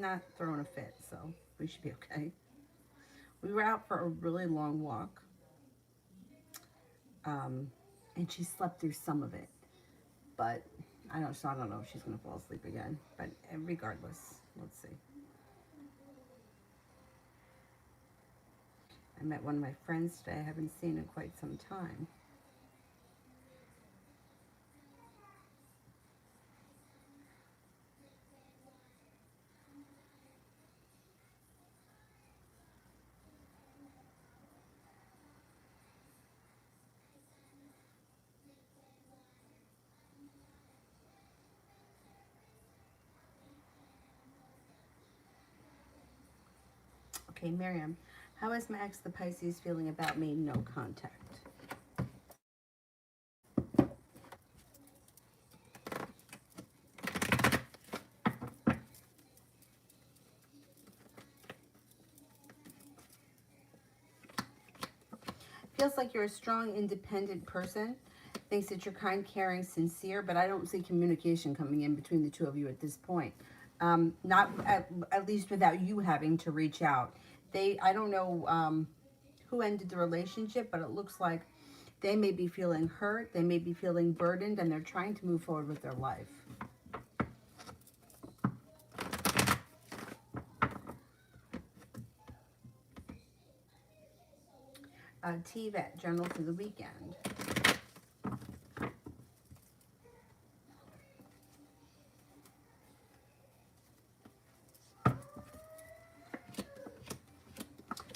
not throwing a fit, so we should be okay. We were out for a really long walk, um, and she slept through some of it. But I don't know if she's gonna fall asleep again. But regardless, let's see. I met one of my friends today I haven't seen in quite some time. Okay, Miriam, how is my ex, the Pisces, feeling about me? No contact. Feels like you're a strong, independent person. Thinks that you're kind, caring, sincere, but I don't see communication coming in between the two of you at this point. Not at least without you having to reach out. I don't know who ended the relationship, but it looks like they may be feeling hurt, they may be feeling burdened, and they're trying to move forward with their life. TVET, Journal for the Weekend.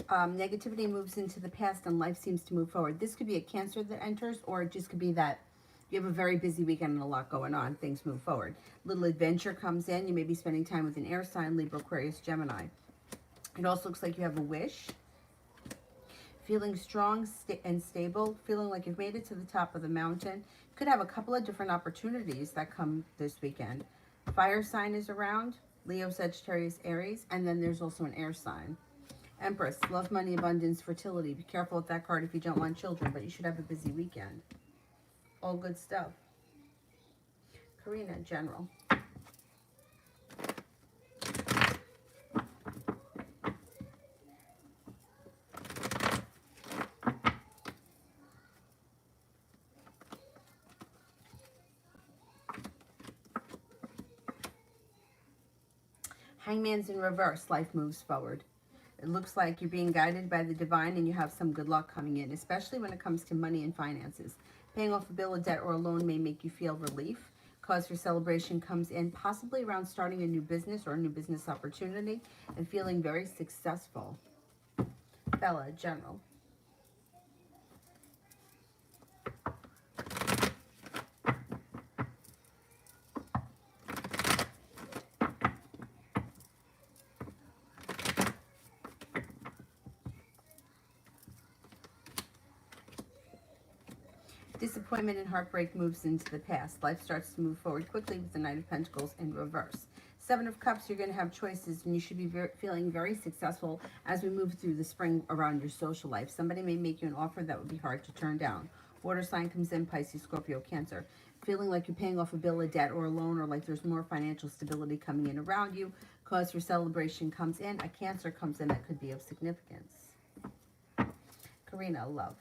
Negativity moves into the past and life seems to move forward. This could be a Cancer that enters, or it just could be that you have a very busy weekend and a lot going on. Things move forward. Little adventure comes in. You may be spending time with an air sign, Libra, Aquarius, Gemini. It also looks like you have a wish. Feeling strong and stable. Feeling like you've made it to the top of the mountain. Could have a couple of different opportunities that come this weekend. Fire sign is around. Leo, Sagittarius, Aries. And then there's also an air sign. Empress, love, money, abundance, fertility. Be careful with that card if you don't want children, but you should have a busy weekend. All good stuff. Karina, General. Hangman's in reverse. Life moves forward. It looks like you're being guided by the divine and you have some good luck coming in, especially when it comes to money and finances. Paying off a bill, a debt, or a loan may make you feel relief. Cause for celebration comes in, possibly around starting a new business or a new business opportunity and feeling very successful. Bella, General. Disappointment and heartbreak moves into the past. Life starts to move forward quickly with the Knight of Pentacles in reverse. Seven of Cups, you're going to have choices and you should be feeling very successful as we move through the spring around your social life. Somebody may make you an offer that would be hard to turn down. Water sign comes in, Pisces, Scorpio, Cancer. Feeling like you're paying off a bill, a debt, or a loan, or like there's more financial stability coming in around you. Cause for celebration comes in. A Cancer comes in that could be of significance. Karina, love.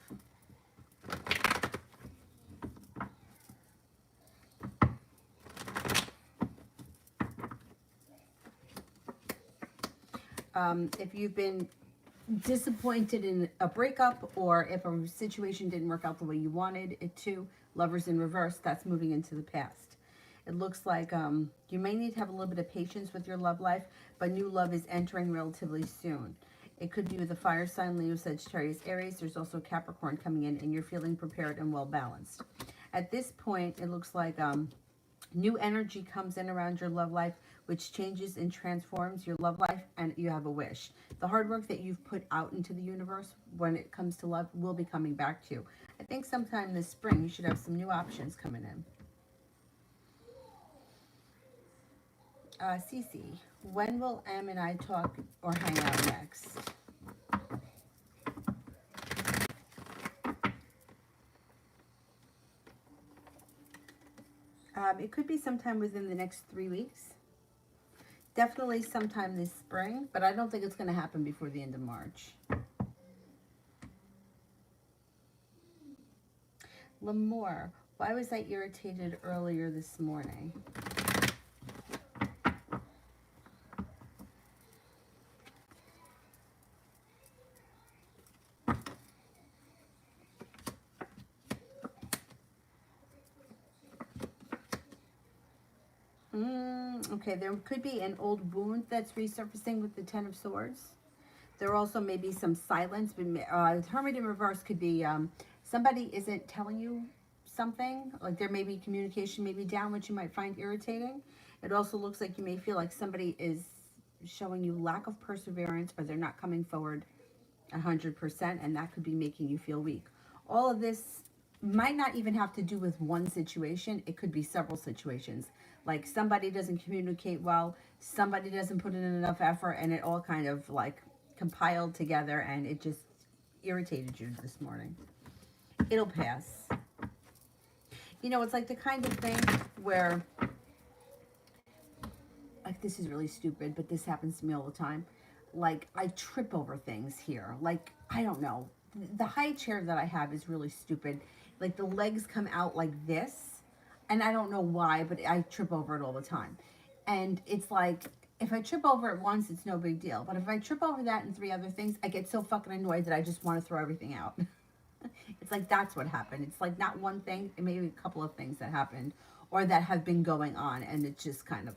If you've been disappointed in a breakup or if a situation didn't work out the way you wanted it to, Lovers in reverse, that's moving into the past. It looks like you may need to have a little bit of patience with your love life, but new love is entering relatively soon. It could be with a fire sign, Leo, Sagittarius, Aries. There's also Capricorn coming in and you're feeling prepared and well balanced. At this point, it looks like new energy comes in around your love life, which changes and transforms your love life, and you have a wish. The hard work that you've put out into the universe when it comes to love will be coming back to you. I think sometime this spring you should have some new options coming in. Cece, when will Em and I talk or hang out next? It could be sometime within the next 3 weeks. Definitely sometime this spring, but I don't think it's going to happen before the end of March. L'Amour, why was I irritated earlier this morning? Okay, there could be an old wound that's resurfacing with the Ten of Swords. There also may be some silence. Hermit in reverse could be somebody isn't telling you something. Like there may be communication maybe down, which you might find irritating. It also looks like you may feel like somebody is showing you lack of perseverance, or they're not coming forward 100%, and that could be making you feel weak. All of this might not even have to do with one situation. It could be several situations. Like somebody doesn't communicate well, somebody doesn't put in enough effort, and it all kind of like compiled together, and it just irritated you this morning. It'll pass. You know, it's like the kind of thing where, like, this is really stupid, but this happens to me all the time. Like, I trip over things here. Like, I don't know. The high chair that I have is really stupid. Like, the legs come out like this, and I don't know why, but I trip over it all the time. And it's like, if I trip over it once, it's no big deal. But if I trip over that and 3 other things, I get so fucking annoyed that I just want to throw everything out. It's like, that's what happened. It's like not one thing, maybe a couple of things that happened or that have been going on, and it just kind of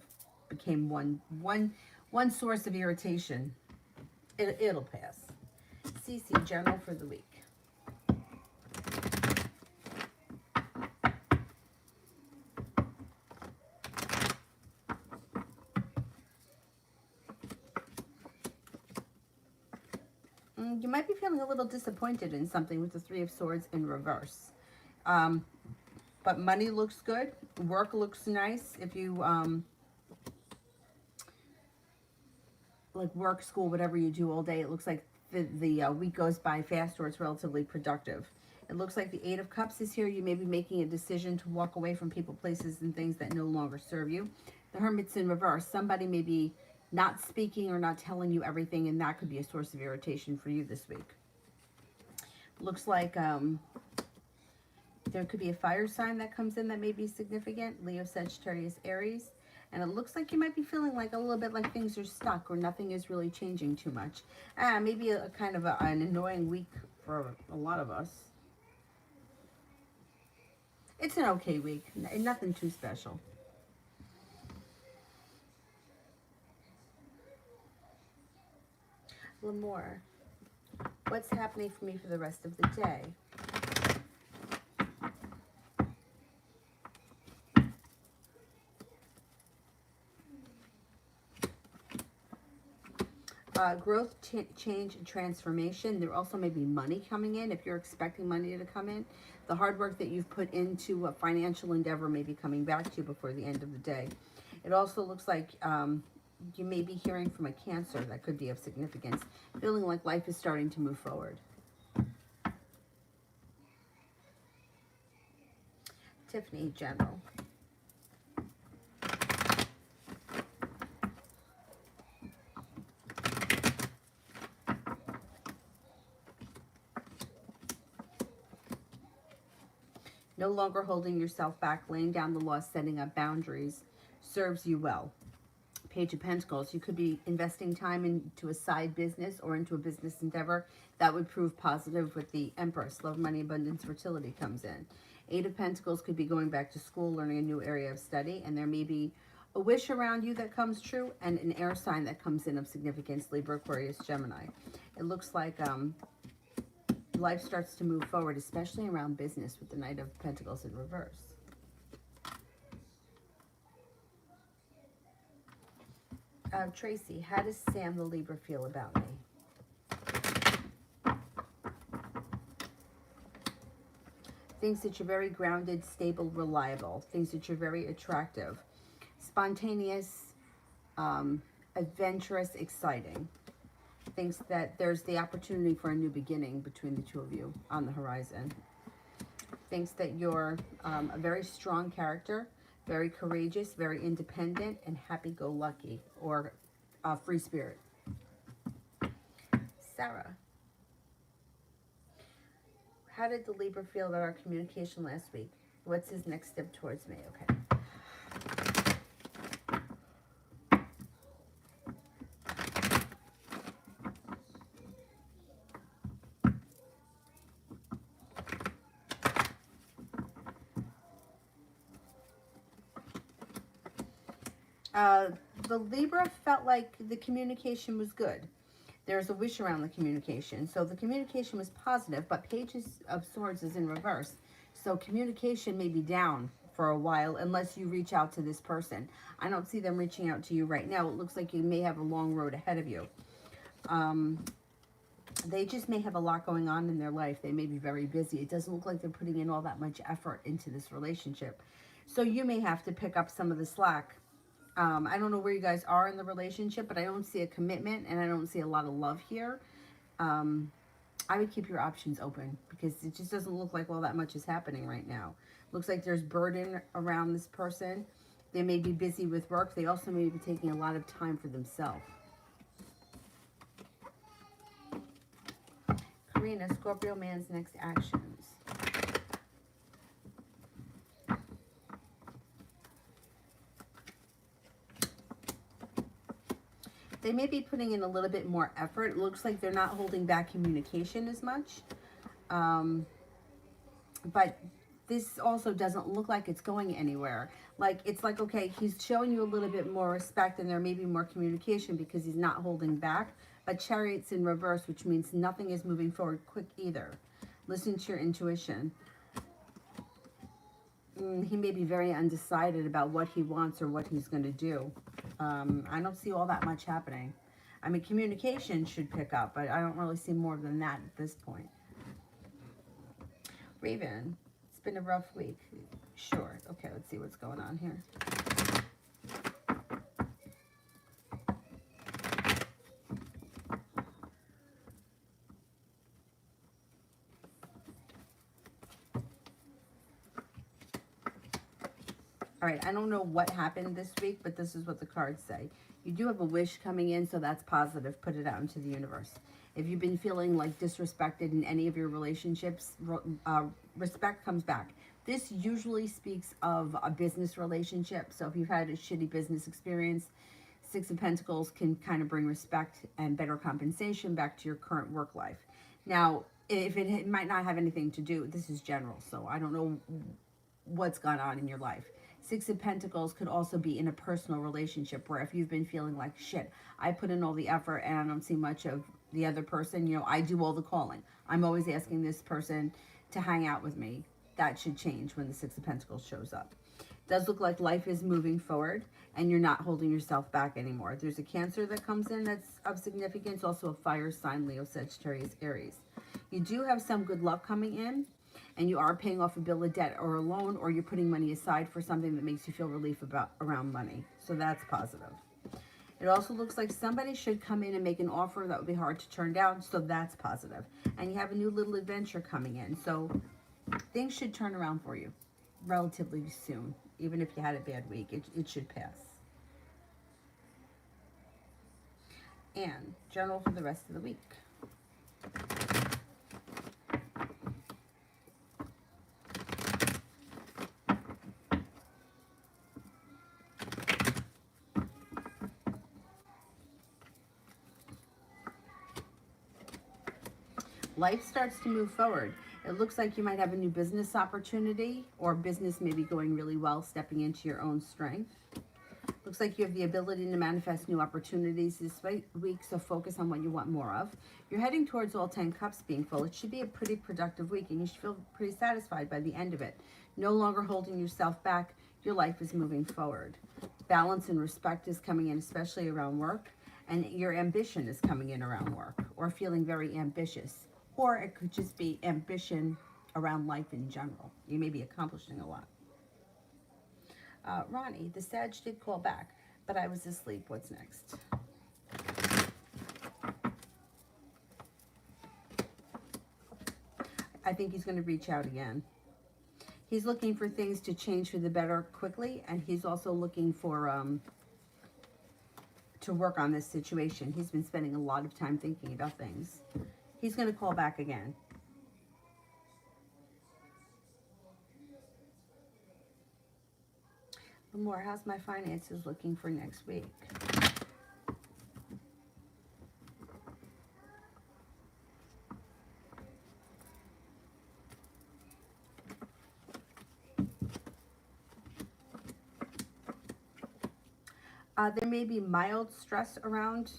became one source of irritation. It'll pass. CC, journal for the week. You might be feeling a little disappointed in something with the Three of Swords in reverse. But money looks good. Work looks nice. If you, like work, school, whatever you do all day, it looks like the week goes by fast, or it's relatively productive. It looks like the Eight of Cups is here. You may be making a decision to walk away from people, places, and things that no longer serve you. The Hermit's in reverse. Somebody may be not speaking or not telling you everything, and that could be a source of irritation for you this week. Looks like there could be a fire sign that comes in that may be significant. Leo, Sagittarius, Aries. And it looks like you might be feeling like a little bit like things are stuck or nothing is really changing too much. Maybe a kind of an annoying week for a lot of us. It's an okay week. Nothing too special. L'Amour, what's happening for me for the rest of the day? Growth, change, and transformation. There also may be money coming in if you're expecting money to come in. The hard work that you've put into a financial endeavor may be coming back to you before the end of the day. It also looks like you may be hearing from a Cancer that could be of significance, feeling like life is starting to move forward. Tiffany, general. No longer holding yourself back, laying down the law, setting up boundaries serves you well. Page of Pentacles, you could be investing time into a side business or into a business endeavor that would prove positive with the Empress. Love, money, abundance, fertility comes in. Eight of Pentacles could be going back to school, learning a new area of study, and there may be a wish around you that comes true and an air sign that comes in of significance, Libra, Aquarius, Gemini. It looks like life starts to move forward, especially around business with the Knight of Pentacles in reverse. Tracy, how does Sam the Libra feel about me? Thinks that you're very grounded, stable, reliable. Thinks that you're very attractive, spontaneous, adventurous, exciting. Thinks that there's the opportunity for a new beginning between the two of you on the horizon. Thinks that you're a very strong character. Very courageous, very independent, and happy-go-lucky, or free spirit. Sarah, how did the Libra feel about our communication last week? What's his next step towards me? Okay. The Libra felt like the communication was good. There's a wish around the communication. So the communication was positive, but Pages of Swords is in reverse. So communication may be down for a while unless you reach out to this person. I don't see them reaching out to you right now. It looks like you may have a long road ahead of you. They just may have a lot going on in their life. They may be very busy. It doesn't look like they're putting in all that much effort into this relationship. So you may have to pick up some of the slack. I don't know where you guys are in the relationship, but I don't see a commitment and I don't see a lot of love here. I would keep your options open because it just doesn't look like all that much is happening right now. Looks like there's burden around this person. They may be busy with work. They also may be taking a lot of time for themselves. Karina, Scorpio man's next actions. They may be putting in a little bit more effort. It looks like they're not holding back communication as much. But this also doesn't look like it's going anywhere. Like, it's like, okay, he's showing you a little bit more respect and there may be more communication because he's not holding back. But Chariot's in reverse, which means nothing is moving forward quick either. Listen to your intuition. He may be very undecided about what he wants or what he's going to do. I don't see all that much happening. I mean, communication should pick up, but I don't really see more than that at this point. Raven, it's been a rough week. Sure. Okay, let's see what's going on here. All right, I don't know what happened this week, but this is what the cards say. You do have a wish coming in, so that's positive. Put it out into the universe. If you've been feeling like disrespected in any of your relationships, respect comes back. This usually speaks of a business relationship. So if you've had a shitty business experience, Six of Pentacles can kind of bring respect and better compensation back to your current work life. Now, if it might not have anything to do, this is general, so I don't know what's gone on in your life. Six of Pentacles could also be in a personal relationship where if you've been feeling like, shit, I put in all the effort and I don't see much of the other person, you know, I do all the calling. I'm always asking this person to hang out with me. That should change when the Six of Pentacles shows up. It does look like life is moving forward and you're not holding yourself back anymore. There's a Cancer that comes in that's of significance, also a fire sign, Leo, Sagittarius, Aries. You do have some good luck coming in. And you are paying off a bill of debt or a loan, or you're putting money aside for something that makes you feel relief around money. So that's positive. It also looks like somebody should come in and make an offer that would be hard to turn down. So that's positive. And you have a new little adventure coming in. So things should turn around for you relatively soon. Even if you had a bad week, it should pass. And journal for the rest of the week. Life starts to move forward. It looks like you might have a new business opportunity or business may be going really well, stepping into your own strength. Looks like you have the ability to manifest new opportunities this week, so focus on what you want more of. You're heading towards all 10 cups being full. It should be a pretty productive week and you should feel pretty satisfied by the end of it. No longer holding yourself back. Your life is moving forward. Balance and respect is coming in, especially around work. And your ambition is coming in around work or feeling very ambitious. Or it could just be ambition around life in general. You may be accomplishing a lot. Ronnie, the Sag did call back, but I was asleep. What's next? I think he's going to reach out again. He's looking for things to change for the better quickly, and he's also looking for to work on this situation. He's been spending a lot of time thinking about things. He's going to call back again. More, how's my finances looking for next week? There may be mild stress around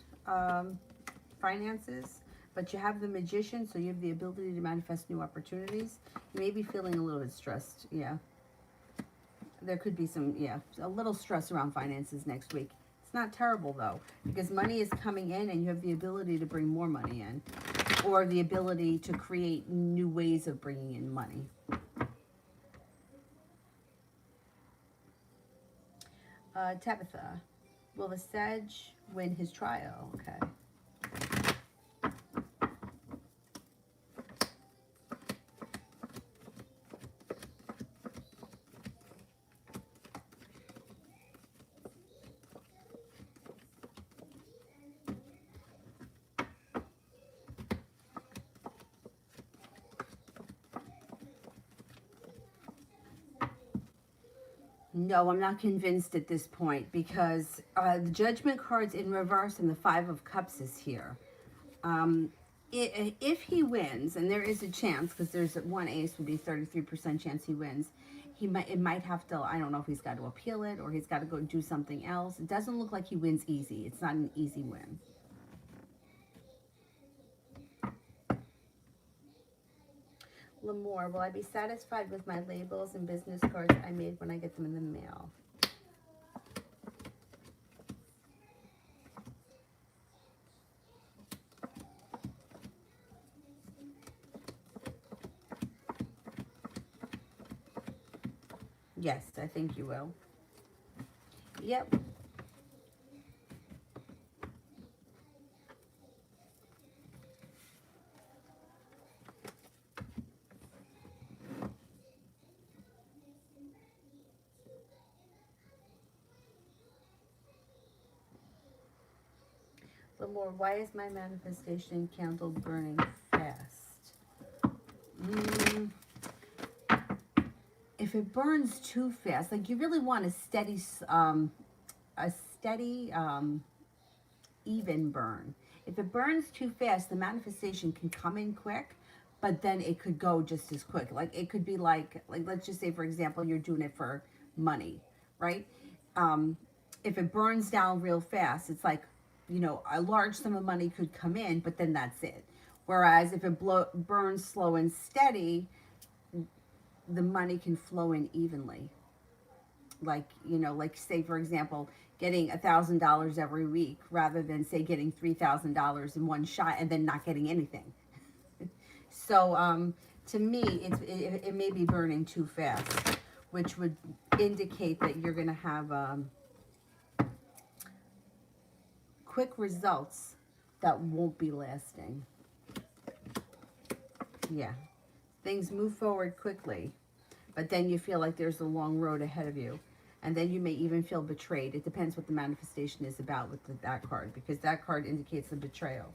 finances, but you have the Magician, so you have the ability to manifest new opportunities. You may be feeling a little bit stressed, yeah. There could be some, yeah, a little stress around finances next week. It's not terrible, though, because money is coming in and you have the ability to bring more money in, or the ability to create new ways of bringing in money. Tabitha, will the Sag win his trial? Okay. No, I'm not convinced at this point because the Judgment card's in reverse and the Five of Cups is here. If he wins, and there is a chance, because there's one ace would be 33% chance he wins, it might have to, I don't know if he's got to appeal it or he's got to go do something else. It doesn't look like he wins easy. It's not an easy win. Lamore, will I be satisfied with my labels and business cards I made when I get them in the mail? Yes, I think you will. Yep. Lamore, why is my manifestation candle burning fast? If it burns too fast, like you really want a steady, even burn. If it burns too fast, the manifestation can come in quick, but then it could go just as quick. Like it could be like let's just say, for example, you're doing it for money, right? If it burns down real fast, it's like, a large sum of money could come in, but then that's it. Whereas if it burns slow and steady, the money can flow in evenly. Like, like say, for example, getting $1,000 every week rather than say getting $3,000 in one shot and then not getting anything. So to me, it may be burning too fast, which would indicate that you're going to have quick results that won't be lasting. Yeah. Things move forward quickly, but then you feel like there's a long road ahead of you. And then you may even feel betrayed. It depends what the manifestation is about with that card, because that card indicates the betrayal.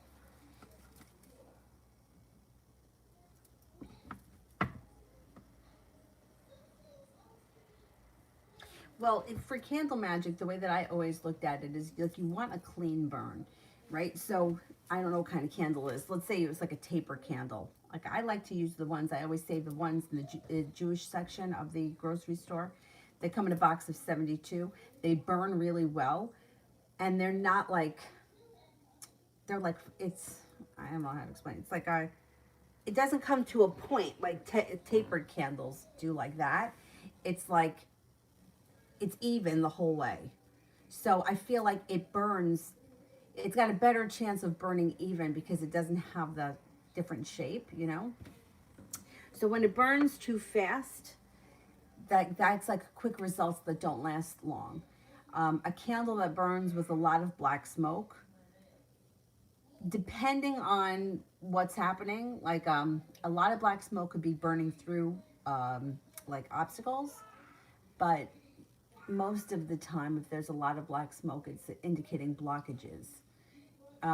Well, for candle magic, the way that I always looked at it is like you want a clean burn, right? So I don't know what kind of candle it is. Let's say it was like a taper candle. Like I like to use the ones, I always save the ones in the Jewish section of the grocery store. They come in a box of 72. They burn really well. And they're not like, they're like, I don't know how to explain. It's like it doesn't come to a point like tapered candles do like that. It's like, it's even the whole way. So I feel like it burns, it's got a better chance of burning even because it doesn't have the different shape, So when it burns too fast, that's like quick results that don't last long. A candle that burns with a lot of black smoke, depending on what's happening, like a lot of black smoke could be burning through like obstacles, but most of the time, if there's a lot of black smoke, it's indicating blockages.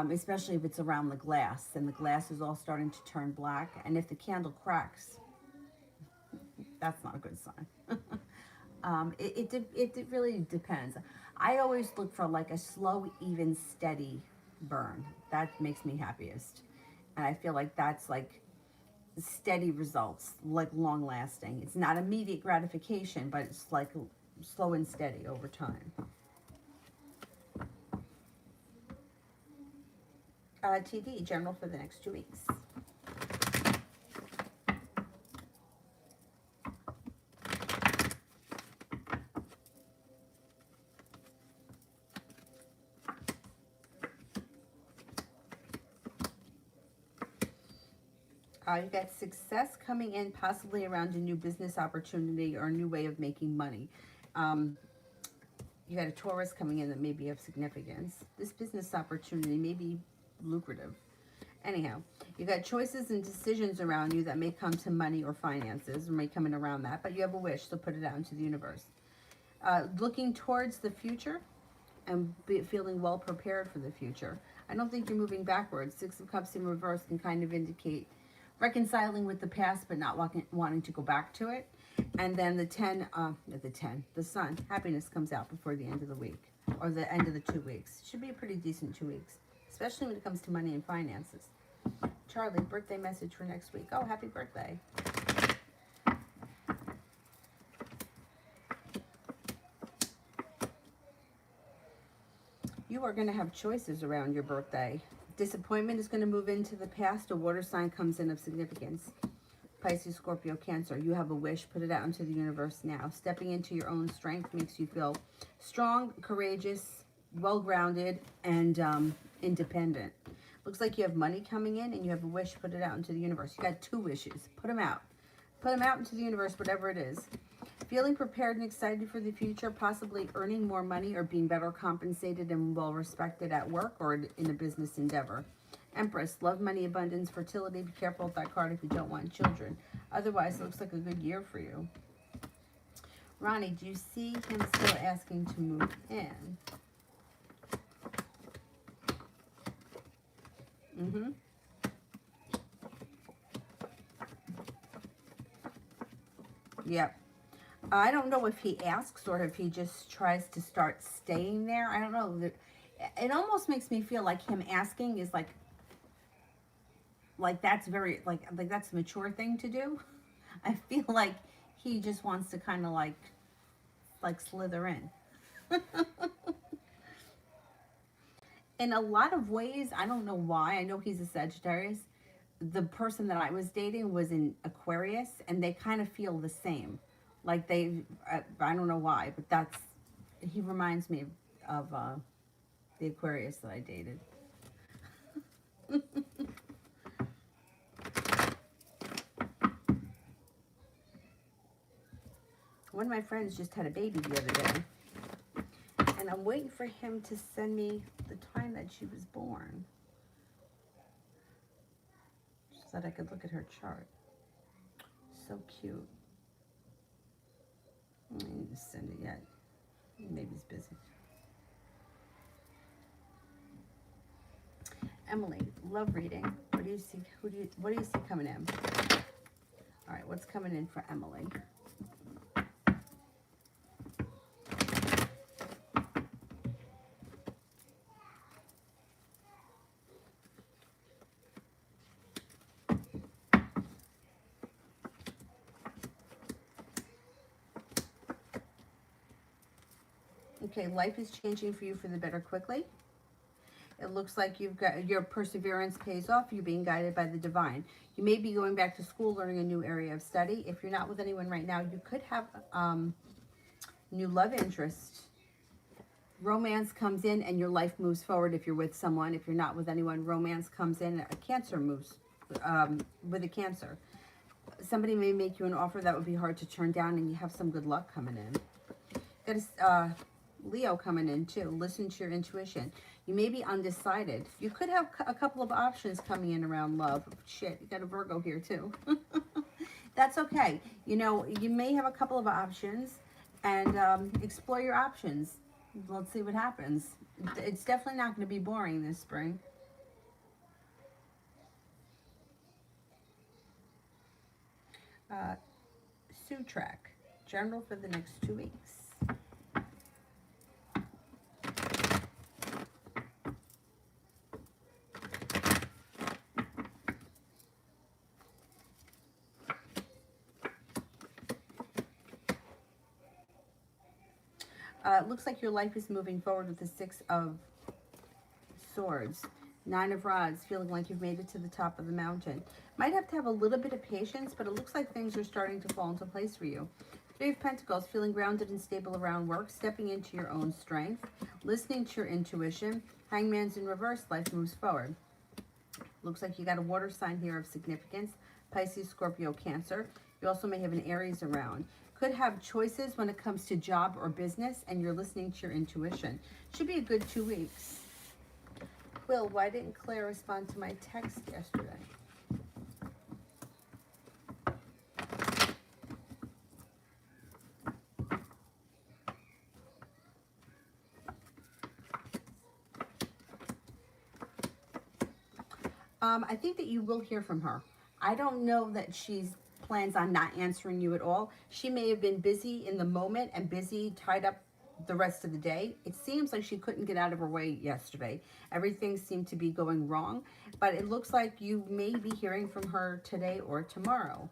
Especially if it's around the glass and the glass is all starting to turn black. And if the candle cracks, that's not a good sign. It really depends. I always look for like a slow, even, steady burn. That makes me happiest. And I feel like that's like steady results, like long lasting. It's not immediate gratification, but it's like slow and steady over time. TD, general for the next 2 weeks. You got success coming in, possibly around a new business opportunity or a new way of making money. You got a Taurus coming in that may be of significance. This business opportunity may be lucrative. Anyhow, you got choices and decisions around you that may come to money or finances, or may come in around that, but you have a wish, so put it out into the universe. Looking towards the future and feeling well prepared for the future. I don't think you're moving backwards. Six of Cups in reverse can kind of indicate reconciling with the past, but not wanting to go back to it. And then the Sun, happiness comes out before the end of the week, or the end of the 2 weeks. Should be a pretty decent 2 weeks, especially when it comes to money and finances. Charlie, birthday message for next week. Oh, happy birthday. You are going to have choices around your birthday. Disappointment is going to move into the past. A water sign comes in of significance. Pisces, Scorpio, Cancer. You have a wish. Put it out into the universe now. Stepping into your own strength makes you feel strong, courageous, well-grounded, and independent. Looks like you have money coming in and you have a wish. Put it out into the universe. You got 2 wishes. Put them out. Put them out into the universe, whatever it is. Feeling prepared and excited for the future, possibly earning more money or being better compensated and well respected at work or in a business endeavor. Empress, love, money, abundance, fertility. Be careful with that card if you don't want children. Otherwise, it looks like a good year for you. Ronnie, do you see him still asking to move in? Yep. I don't know if he asks or if he just tries to start staying there. I don't know. It almost makes me feel like him asking is like that's very, like that's a mature thing to do. I feel like he just wants to kind of like slither in. In a lot of ways, I don't know why. I know he's a Sagittarius. The person that I was dating was in Aquarius, and they kind of feel the same. Like I don't know why, but he reminds me of the Aquarius that I dated. One of my friends just had a baby the other day, and I'm waiting for him to send me the time that she was born so that I could look at her chart. So cute. I didn't send it yet. Maybe he's busy. Emily, love reading. What do you see? What do you see coming in? All right, what's coming in for Emily? Okay, life is changing for you for the better quickly. It looks like you've got your perseverance pays off. You're being guided by the divine. You may be going back to school, learning a new area of study. If you're not with anyone right now, you could have new love interest. Romance comes in and your life moves forward if you're with someone. If you're not with anyone, romance comes in. A Cancer moves with a Cancer. Somebody may make you an offer that would be hard to turn down, and you have some good luck coming in. Got a Leo coming in too. Listen to your intuition. You may be undecided. You could have a couple of options coming in around love. Shit, you got a Virgo here too. That's okay. You know, you may have a couple of options, and explore your options. Let's see what happens. It's definitely not going to be boring this spring. Uh, Sutrak, general for the next 2 weeks. It looks like your life is moving forward with the Six of Swords. Nine of Rods, feeling like you've made it to the top of the mountain. Might have to have a little bit of patience, but it looks like things are starting to fall into place for you. Three of Pentacles, feeling grounded and stable around work, stepping into your own strength, listening to your intuition. Hangman's in reverse, life moves forward. Looks like you got a water sign here of significance. Pisces, Scorpio, Cancer. You also may have an Aries around. Could have choices when it comes to job or business, and you're listening to your intuition. Should be a good 2 weeks. Quill, why didn't Claire respond to my text yesterday? I think that you will hear from her. I don't know that she's plans on not answering you at all. She may have been busy in the moment and busy, tied up the rest of the day. It seems like she couldn't get out of her way yesterday. Everything seemed to be going wrong, but it looks like you may be hearing from her today or tomorrow.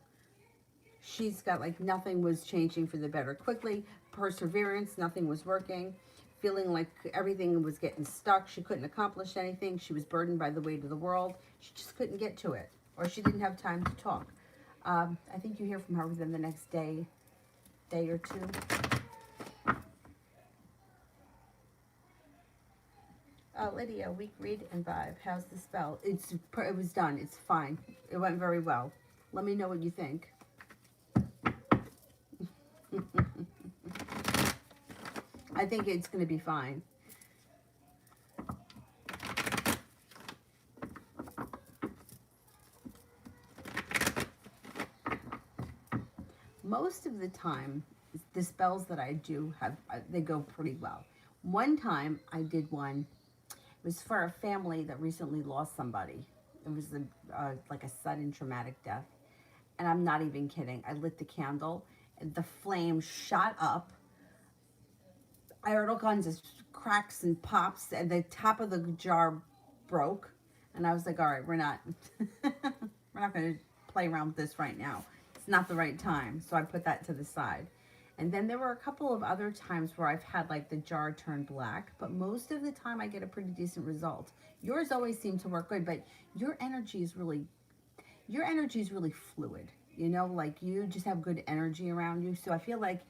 She's got like nothing was changing for the better quickly. Perseverance, nothing was working. Feeling like everything was getting stuck. She couldn't accomplish anything. She was burdened by the weight of the world. She just couldn't get to it, or she didn't have time to talk. I think you hear from her within the next day or two. Lydia, week, read, and vibe. How's the spell? It was done. It's fine. It went very well. Let me know what you think. I think it's going to be fine. Most of the time, the spells that I do they go pretty well. One time I did one. It was for a family that recently lost somebody. It was like a sudden traumatic death. And I'm not even kidding. I lit the candle and the flame shot up. I heard all kinds of cracks and pops, and the top of the jar broke. And I was like, all right, we're not going to play around with this right now. It's not the right time. So I put that to the side. And then there were a couple of other times where I've had like the jar turn black, but most of the time I get a pretty decent result. Yours always seem to work good, but your energy is really fluid. You know, like you just have good energy around you. So I feel like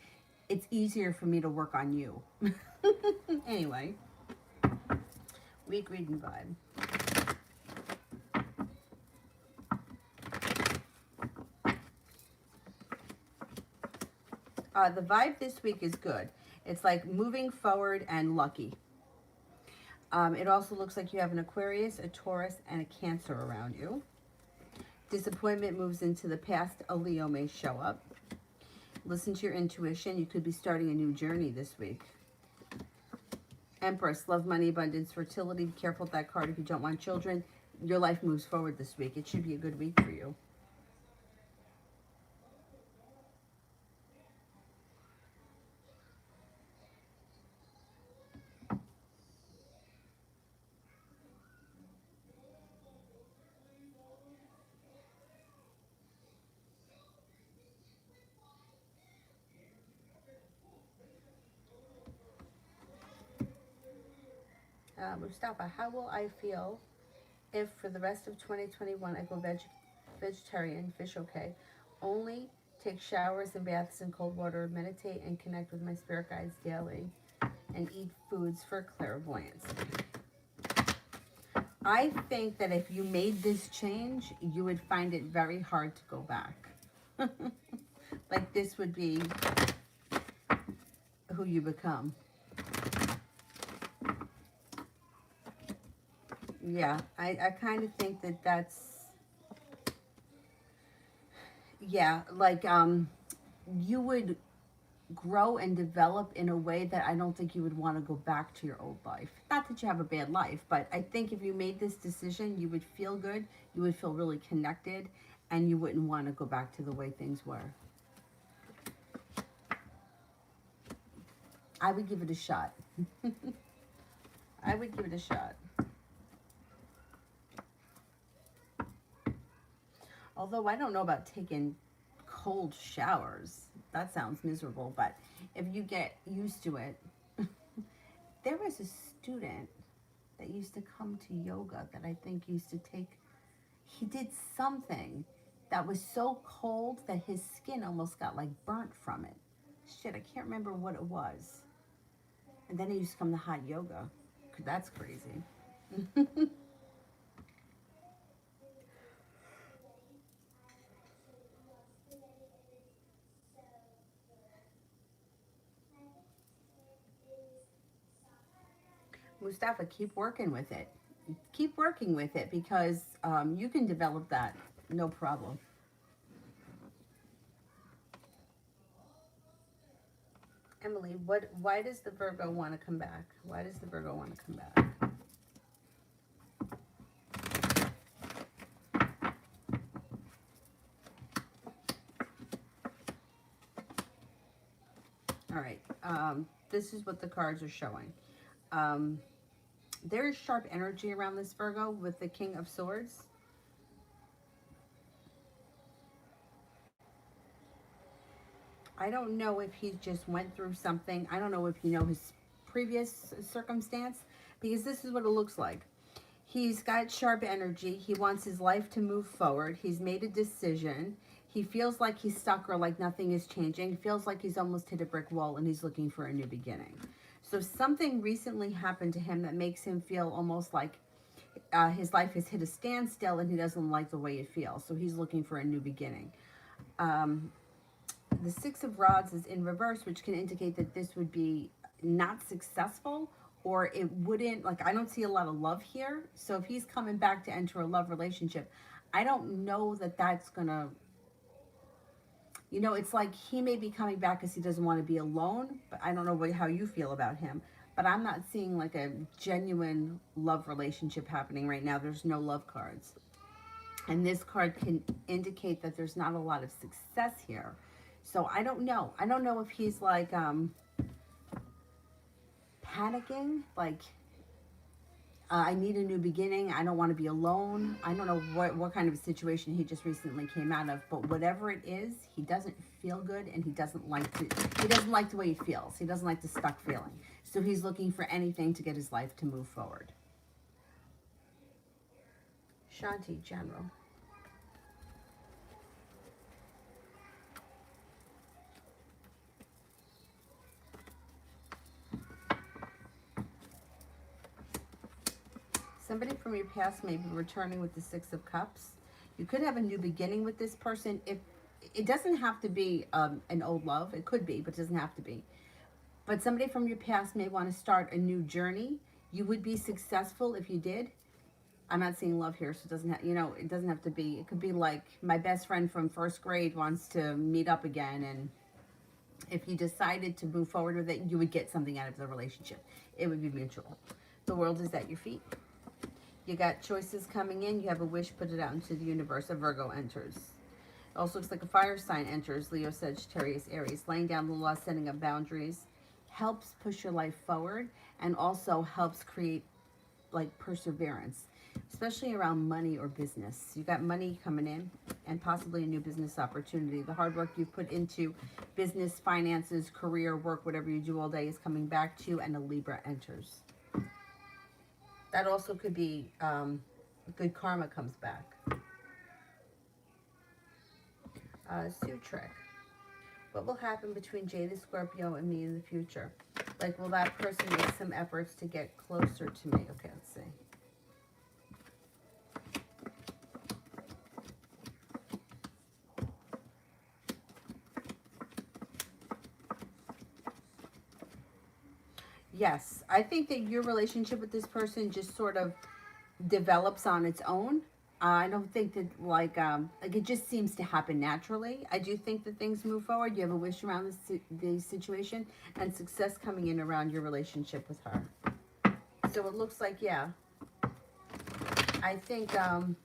it's easier for me to work on you. Anyway, week, reading, vibe. The vibe this week is good. It's like moving forward and lucky. It also looks like you have an Aquarius, a Taurus, and a Cancer around you. Disappointment moves into the past. A Leo may show up. Listen to your intuition. You could be starting a new journey this week. Empress, love, money, abundance, fertility. Be careful with that card if you don't want children. Your life moves forward this week. It should be a good week for you. Mustafa, how will I feel if for the rest of 2021 I go vegetarian, fish okay, only take showers and baths in cold water, meditate and connect with my spirit guides daily, and eat foods for clairvoyance? I think that if you made this change, you would find it very hard to go back. Like this would be who you become. Yeah, I kind of think that Yeah, like you would grow and develop in a way that I don't think you would want to go back to your old life. Not that you have a bad life, but I think if you made this decision, you would feel good, you would feel really connected, and you wouldn't want to go back to the way things were. I would give it a shot. I would give it a shot. Although I don't know about taking cold showers. That sounds miserable, but if you get used to it. There was a student that used to come to yoga that I think used to take, he did something that was so cold that his skin almost got like burnt from it. Shit, I can't remember what it was. And then he used to come to hot yoga. That's crazy. Mustafa, keep working with it. Keep working with it because you can develop that, no problem. Emily, what? Why does the Virgo want to come back? Why does the Virgo want to come back? All right. This is what the cards are showing. Um, there is sharp energy around this Virgo with the King of Swords. I don't know if he just went through something. I don't know if you know his previous circumstance, because this is what it looks like. He's got sharp energy. He wants his life to move forward. He's made a decision. He feels like he's stuck or like nothing is changing. He feels like he's almost hit a brick wall and he's looking for a new beginning. So something recently happened to him that makes him feel almost like his life has hit a standstill and he doesn't like the way it feels. So he's looking for a new beginning. Um, the Six of Rods is in reverse, which can indicate that this would be not successful, or it wouldn't, like, I don't see a lot of love here. So if he's coming back to enter a love relationship, I don't know that that's gonna, it's like he may be coming back because he doesn't want to be alone, but I don't know how you feel about him. But I'm not seeing like a genuine love relationship happening right now. There's no love cards. And this card can indicate that there's not a lot of success here. So I don't know. I don't know if he's like panicking, like I need a new beginning. I don't want to be alone. I don't know what kind of a situation he just recently came out of, but whatever it is, he doesn't feel good and he doesn't like the way he feels. He doesn't like the stuck feeling. So he's looking for anything to get his life to move forward. Shanti, General. Somebody from your past may be returning with the Six of Cups. You could have a new beginning with this person. If it doesn't have to be an old love, it could be, but it doesn't have to be. But somebody from your past may want to start a new journey. You would be successful if you did. I'm not seeing love here, so it doesn't have, it doesn't have to be. It could be like my best friend from first grade wants to meet up again, and if you decided to move forward with it, you would get something out of the relationship. It would be mutual. The world is at your feet. You got choices coming in. You have a wish, put it out into the universe. A Virgo enters. It also looks like a fire sign enters. Leo, Sagittarius, Aries. Laying down the law, setting up boundaries. Helps push your life forward and also helps create like perseverance, especially around money or business. You got money coming in and possibly a new business opportunity. The hard work you've put into business, finances, career, work, whatever you do all day is coming back to you, and a Libra enters. That also could be good karma comes back. Sutrek. What will happen between Jade the Scorpio and me in the future? Like, will that person make some efforts to get closer to me? Okay, let's see. Yes, I think that your relationship with this person just sort of develops on its own. I don't think that like it just seems to happen naturally. I do think that things move forward. You have a wish around the situation and success coming in around your relationship with her. So it looks like, yeah, I think the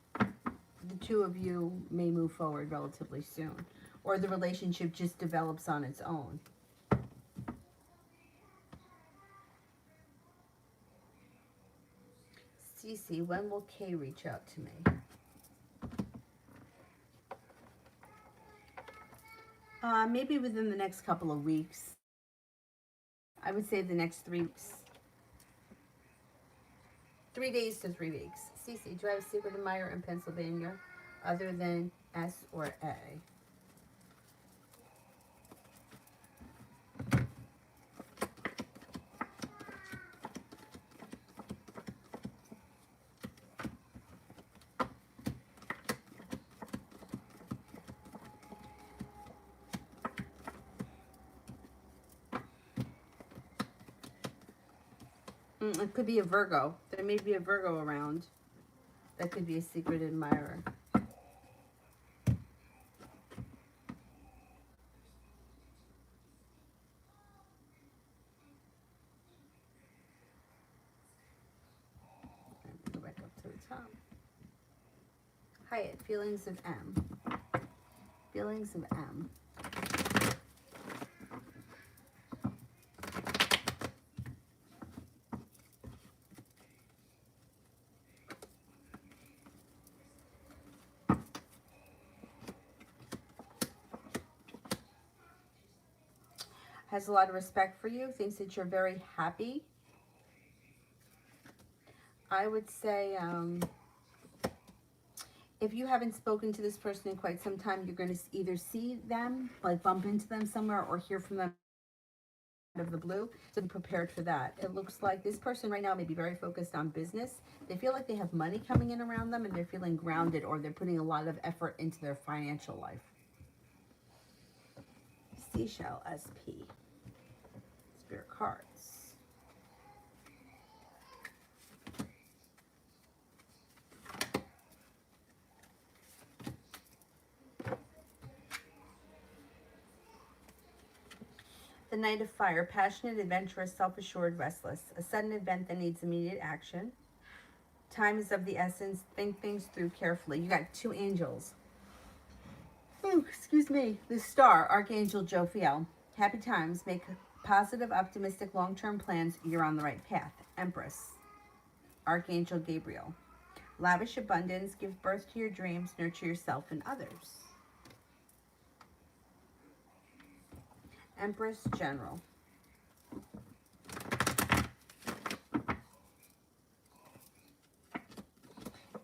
two of you may move forward relatively soon, or the relationship just develops on its own. Cece, when will Kay reach out to me? Maybe within the next couple of weeks. I would say the next 3 weeks. 3 days to 3 weeks. Cece, do I have a secret admirer in Pennsylvania other than S or A? It could be a Virgo. There may be a Virgo around. That could be a secret admirer. Go back up to the top. Hyatt, feelings of M. Feelings of M. Has a lot of respect for you, thinks that you're very happy. I would say, if you haven't spoken to this person in quite some time, you're going to either see them, like bump into them somewhere, or hear from them out of the blue. So be prepared for that. It looks like this person right now may be very focused on business. They feel like they have money coming in around them, and they're feeling grounded, or they're putting a lot of effort into their financial life. Seashell SP. Spirit cards. The Knight of Fire, passionate, adventurous, self-assured, restless. A sudden event that needs immediate action. Time is of the essence. Think things through carefully. You got two angels. Ooh, excuse me. The Star, Archangel Jophiel. Happy times. Make positive, optimistic, long-term plans. You're on the right path. Empress, Archangel Gabriel. Lavish abundance. Give birth to your dreams. Nurture yourself and others. Empress General.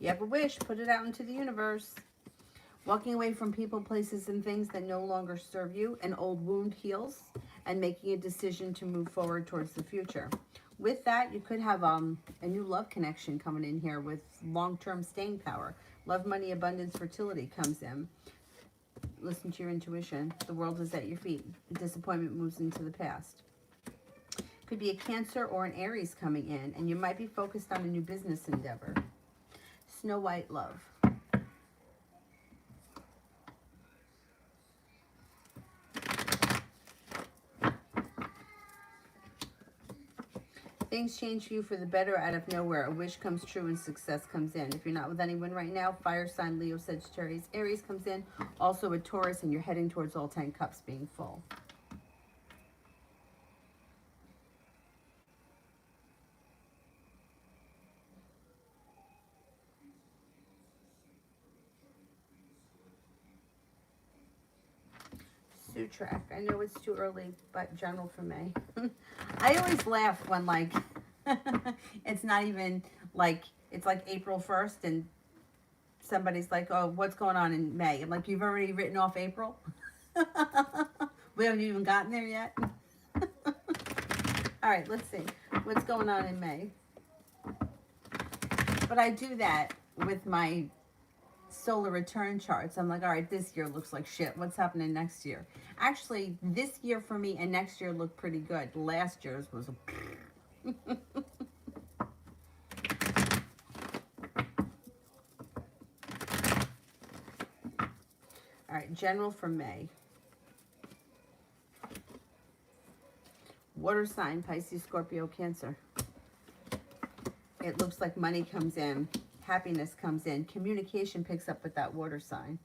You have a wish, put it out into the universe. Walking away from people, places, and things that no longer serve you. An old wound heals, and making a decision to move forward towards the future. With that, you could have a new love connection coming in here with long-term staying power. Love, money, abundance, fertility comes in. Listen to your intuition. The world is at your feet. Disappointment moves into the past. Could be a Cancer or an Aries coming in, and you might be focused on a new business endeavor. Snow White Love. Things change for you for the better out of nowhere. A wish comes true and success comes in. If you're not with anyone right now, fire sign, Leo, Sagittarius, Aries comes in. Also a Taurus, and you're heading towards all 10 cups being full. Sutrak. I know it's too early, but general for me. I always laugh when, like, it's not even, like, it's like April 1st and somebody's like, oh, what's going on in May? I'm like, you've already written off April? We haven't even gotten there yet. All right, let's see. What's going on in May? But I do that with my solar return charts. I'm like, all right, this year looks like shit. What's happening next year? Actually, this year for me and next year look pretty good. Last year's was a All right, general for May. Water sign, Pisces, Scorpio, Cancer. It looks like money comes in, happiness comes in, communication picks up with that water sign.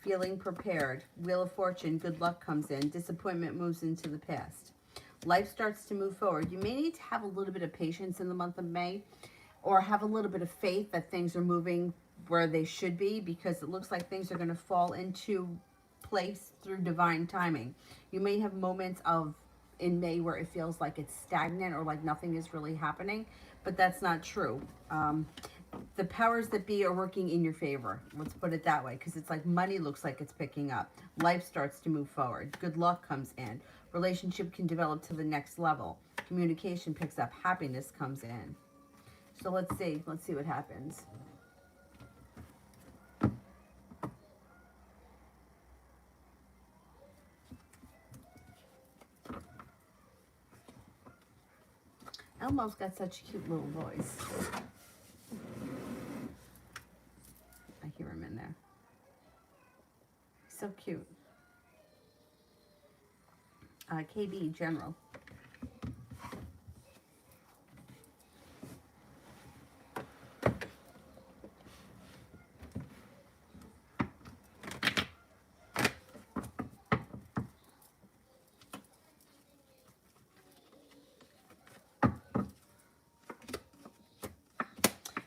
Feeling prepared, Wheel of Fortune, good luck comes in, disappointment moves into the past. Life starts to move forward. You may need to have a little bit of patience in the month of May, or have a little bit of faith that things are moving where they should be, because it looks like things are going to fall into place through divine timing. You may have moments in May where it feels like it's stagnant or like nothing is really happening, but that's not true. The powers that be are working in your favor. Let's put it that way, because it's like money looks like it's picking up. Life starts to move forward. Good luck comes in. Relationship can develop to the next level. Communication picks up. Happiness comes in. So let's see what happens. Elmo's got such a cute little voice. I hear him in there. So cute. KB, general.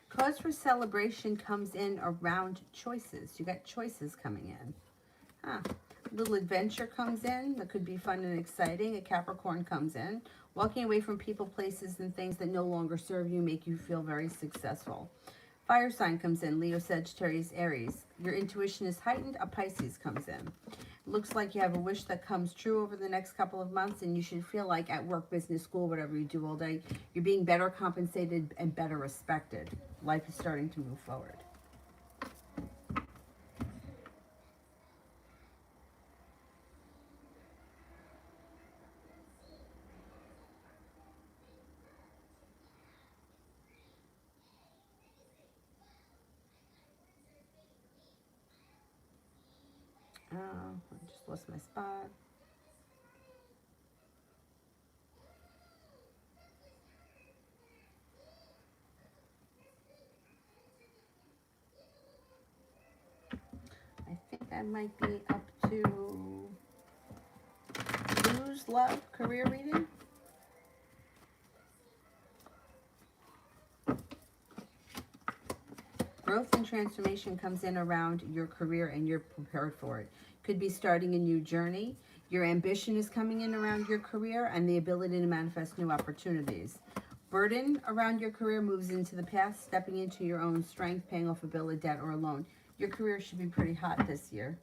Cause for celebration comes in around choices. You got choices coming in. Little adventure comes in. That could be fun and exciting. A Capricorn comes in. Walking away from people, places, and things that no longer serve you make you feel very successful. Fire sign comes in. Leo, Sagittarius, Aries. Your intuition is heightened. A Pisces comes in. Looks like you have a wish that comes true over the next couple of months, and you should feel like at work, business, school, whatever you do all day, you're being better compensated and better respected. Life is starting to move forward. I just lost my spot. I think that might be up to Lose Love career reading. Growth and transformation comes in around your career, and you're prepared for it. Could be starting a new journey. Your ambition is coming in around your career, and the ability to manifest new opportunities. Burden around your career moves into the past, stepping into your own strength, paying off a bill, a debt, or a loan. Your career should be pretty hot this year.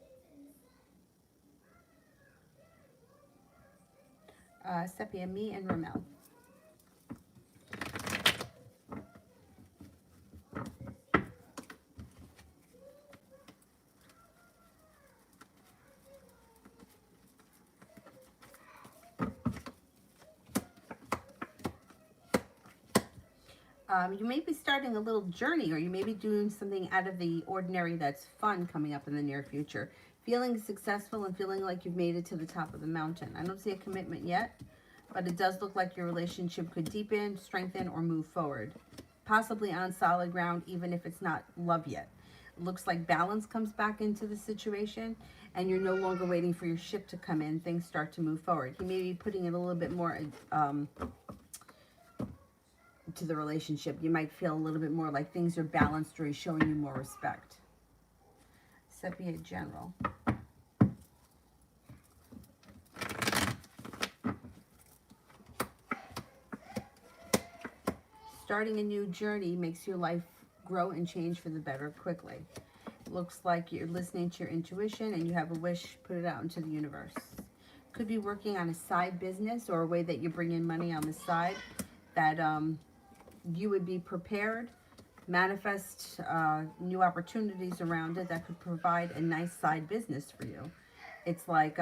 Sepia, me, and Ramel. You may be starting a little journey, or you may be doing something out of the ordinary that's fun coming up in the near future. Feeling successful and feeling like you've made it to the top of the mountain. I don't see a commitment yet, but it does look like your relationship could deepen, strengthen, or move forward. Possibly on solid ground, even if it's not love yet. It looks like balance comes back into the situation, and you're no longer waiting for your ship to come in. Things start to move forward. You may be putting it a little bit more to the relationship. You might feel a little bit more like things are balanced, or he's showing you more respect. Sepia, general. Starting a new journey makes your life grow and change for the better quickly. Looks like you're listening to your intuition, and you have a wish, put it out into the universe. Could be working on a side business, or a way that you bring in money on the side that you would be prepared, manifest new opportunities around it that could provide a nice side business for you. It's like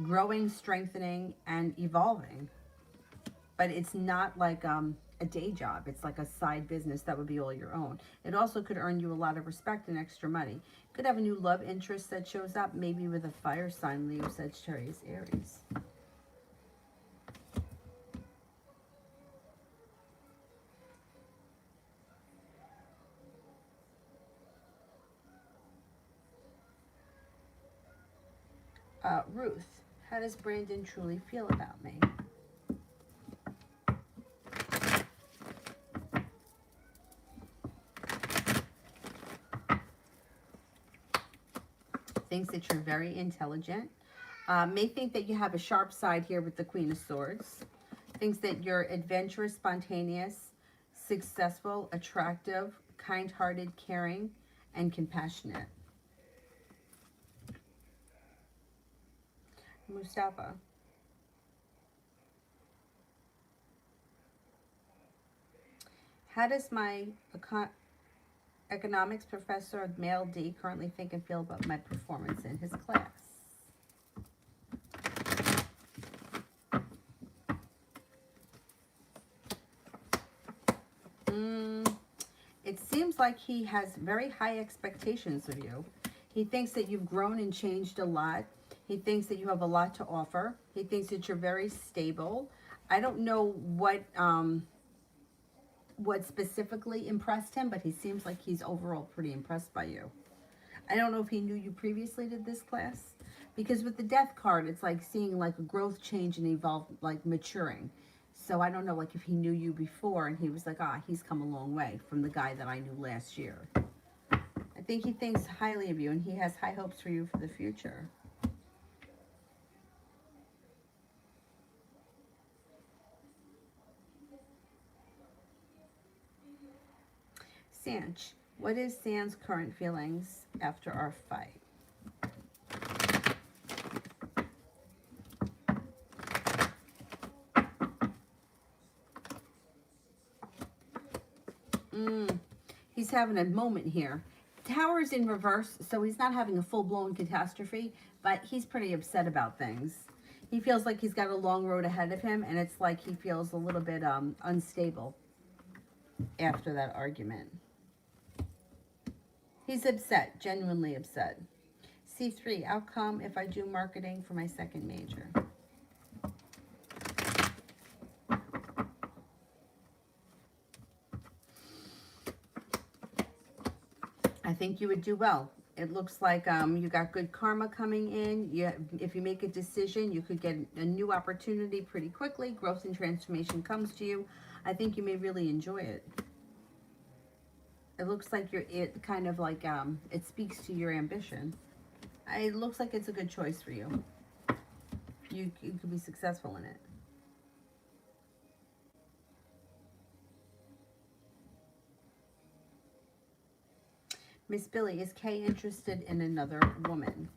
growing, strengthening, and evolving. But it's not like a day job. It's like a side business that would be all your own. It also could earn you a lot of respect and extra money. Could have a new love interest that shows up, maybe with a fire sign, Leo, Sagittarius, Aries. Ruth, how does Brandon truly feel about me? Thinks that you're very intelligent. May think that you have a sharp side here with the Queen of Swords. Thinks that you're adventurous, spontaneous, successful, attractive, kind-hearted, caring, and compassionate. Mustafa. How does my economics professor, male D, currently think and feel about my performance in his class? It seems like he has very high expectations of you. He thinks that you've grown and changed a lot. He thinks that you have a lot to offer. He thinks that you're very stable. I don't know what specifically impressed him, but he seems like he's overall pretty impressed by you. I don't know if he knew you previously to this class, because with the death card, it's like seeing like a growth, change, and evolve, like maturing. So I don't know, like if he knew you before and he was like, he's come a long way from the guy that I knew last year. I think he thinks highly of you and he has high hopes for you for the future. Sanch, what is San's current feelings after our fight? He's having a moment here. Tower's in reverse, so he's not having a full-blown catastrophe, but he's pretty upset about things. He feels like he's got a long road ahead of him, and it's like he feels a little bit unstable after that argument. He's upset, genuinely upset. C3, outcome if I do marketing for my second major. I think you would do well. It looks like you got good karma coming in. If you make a decision, you could get a new opportunity pretty quickly. Growth and transformation comes to you. I think you may really enjoy it. It looks like it kind of like, it speaks to your ambition. It looks like it's a good choice for you. You could be successful in it. Miss Billy, is Kay interested in another woman?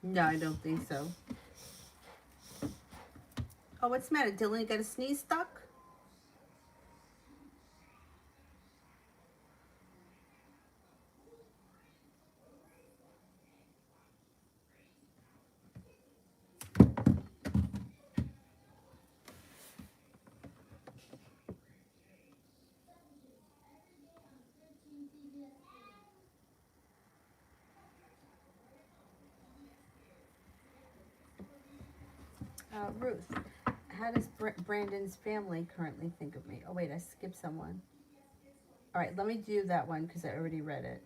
No, I don't think so. Oh, what's the matter? Dylan, you got a sneeze stuck? Ruth, how does Brandon's family currently think of me? Oh, wait, I skipped someone. All right, let me do that one because I already read it.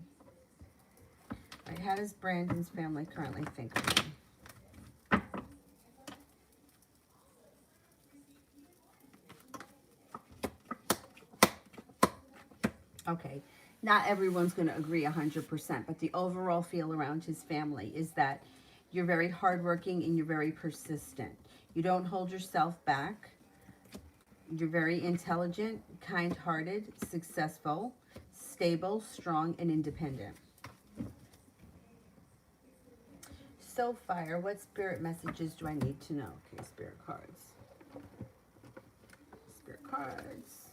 All right, how does Brandon's family currently think of me? Okay, not everyone's going to agree 100%, but the overall feel around his family is that you're very hardworking and you're very persistent. You don't hold yourself back. You're very intelligent, kind-hearted, successful, stable, strong, and independent. So fire, what spirit messages do I need to know? Okay, spirit cards. cards.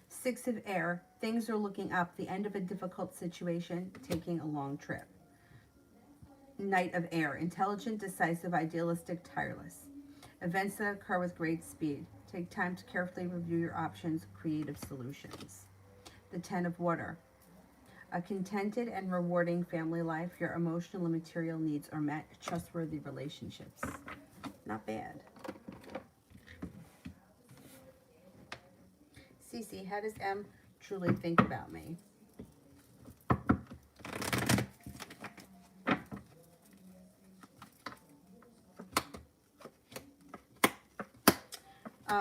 Six of Air. Things are looking up. The end of a difficult situation. Taking a long trip. Knight of Air. Intelligent, decisive, idealistic, tireless. Events that occur with great speed. Take time to carefully review your options. Creative solutions. The Ten of Water. A contented and rewarding family life. Your emotional and material needs are met. Trustworthy relationships. Not bad. Cece, how does M truly think about me?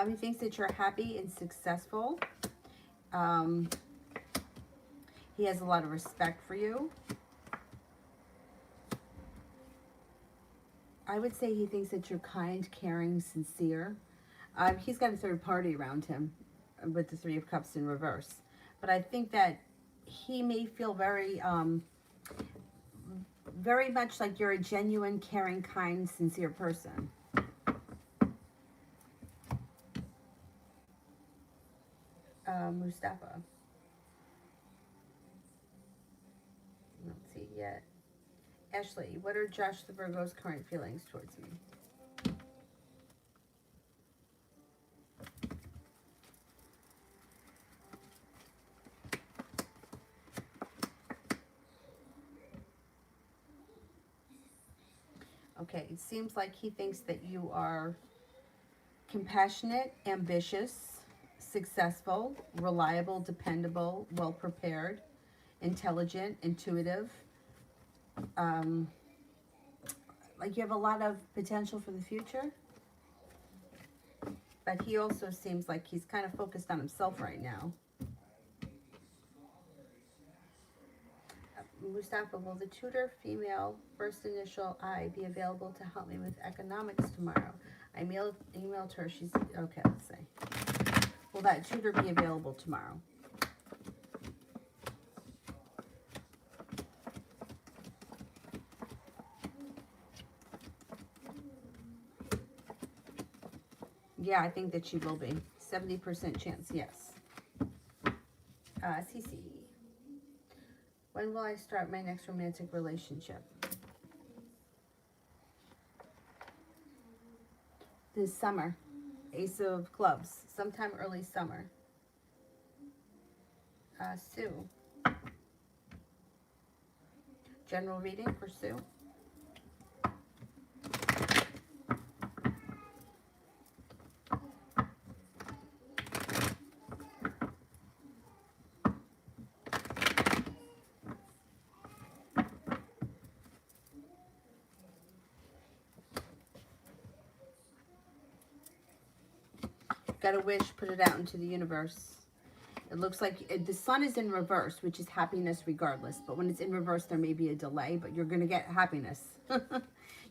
He thinks that you're happy and successful. He has a lot of respect for you. I would say he thinks that you're kind, caring, sincere. He's got a third party around him with the Three of Cups in reverse. But I think that he may feel very, very much like you're a genuine, caring, kind, sincere person. Mustafa. Let's see yet. Ashley, what are Josh the Virgo's current feelings towards me? Okay, it seems like he thinks that you are compassionate, ambitious, successful, reliable, dependable, well-prepared, intelligent, intuitive. Like you have a lot of potential for the future. But he also seems like he's kind of focused on himself right now. Mustafa, will the tutor female first initial I be available to help me with economics tomorrow? I emailed her. She's okay. Let's see. Will that tutor be available tomorrow? Yeah, I think that she will be. 70% chance, yes. Cece. When will I start my next romantic relationship? This summer. Ace of Clubs. Sometime early summer. Sue. General reading for Sue. Got a wish, put it out into the universe. It looks like the sun is in reverse, which is happiness regardless. But when it's in reverse, there may be a delay, but you're going to get happiness. You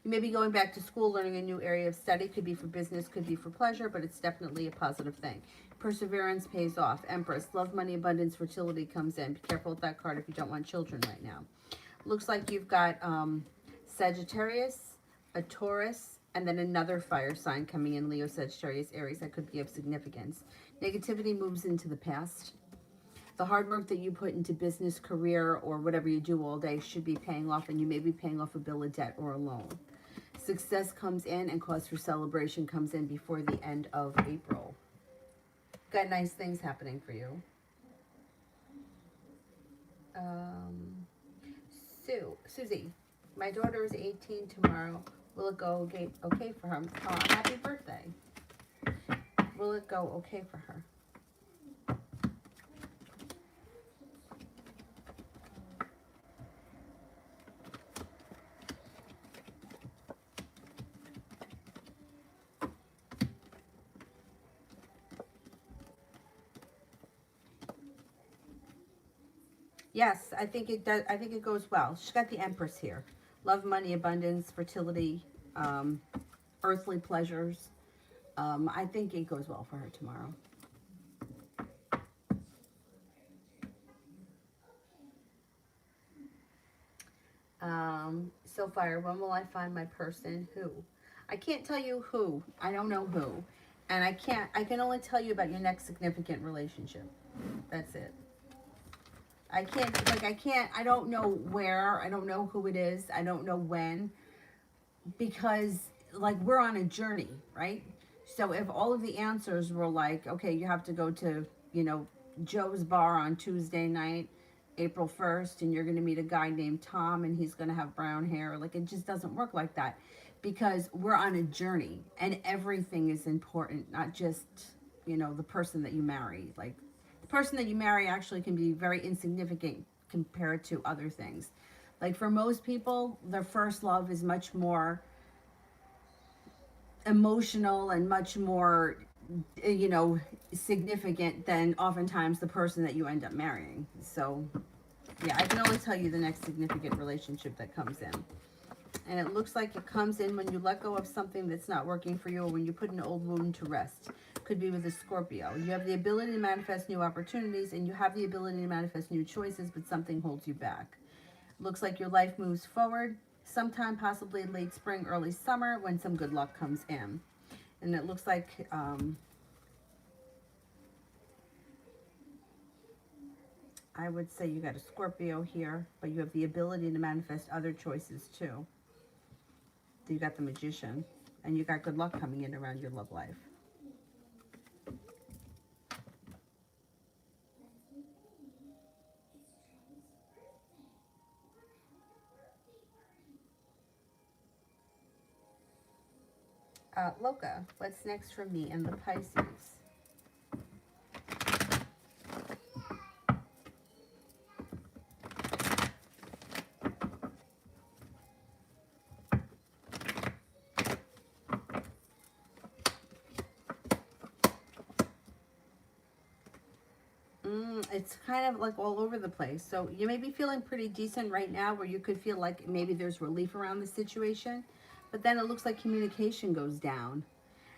may be going back to school, learning a new area of study. Could be for business, could be for pleasure, but it's definitely a positive thing. Perseverance pays off. Empress, love, money, abundance, fertility comes in. Be careful with that card if you don't want children right now. Looks like you've got Sagittarius, a Taurus, and then another fire sign coming in, Leo, Sagittarius, Aries. That could be of significance. Negativity moves into the past. The hard work that you put into business, career, or whatever you do all day should be paying off, and you may be paying off a bill of debt or a loan. Success comes in and cause for celebration comes in before the end of April. Got nice things happening for you. Susie, my daughter is 18 tomorrow. Will it go okay for her? Happy birthday. Will it go okay for her? Yes, I think it does. I think it goes well. She's got the Empress here. Love, money, abundance, fertility, earthly pleasures. I think it goes well for her tomorrow. So fire, when will I find my person? Who? I can't tell you who. I don't know who. And I can only tell you about your next significant relationship. That's it. I don't know where, I don't know who it is, I don't know when, because like we're on a journey, right? So if all of the answers were like, okay, you have to go to, Joe's bar on Tuesday night, April 1st, and you're going to meet a guy named Tom and he's going to have brown hair, like it just doesn't work like that, because we're on a journey and everything is important, not just, the person that you marry. Like the person that you marry actually can be very insignificant compared to other things. Like for most people, their first love is much more emotional and much more, significant than oftentimes the person that you end up marrying. So, yeah, I can only tell you the next significant relationship that comes in. And it looks like it comes in when you let go of something that's not working for you, or when you put an old wound to rest. Could be with a Scorpio. You have the ability to manifest new opportunities, and you have the ability to manifest new choices, but something holds you back. Looks like your life moves forward sometime, possibly late spring, early summer, when some good luck comes in. And it looks like I would say you got a Scorpio here, but you have the ability to manifest other choices too. You got the Magician, and you got good luck coming in around your love life. Loca, what's next for me and the Pisces? It's kind of like all over the place. So you may be feeling pretty decent right now, where you could feel like maybe there's relief around the situation, but then it looks like communication goes down.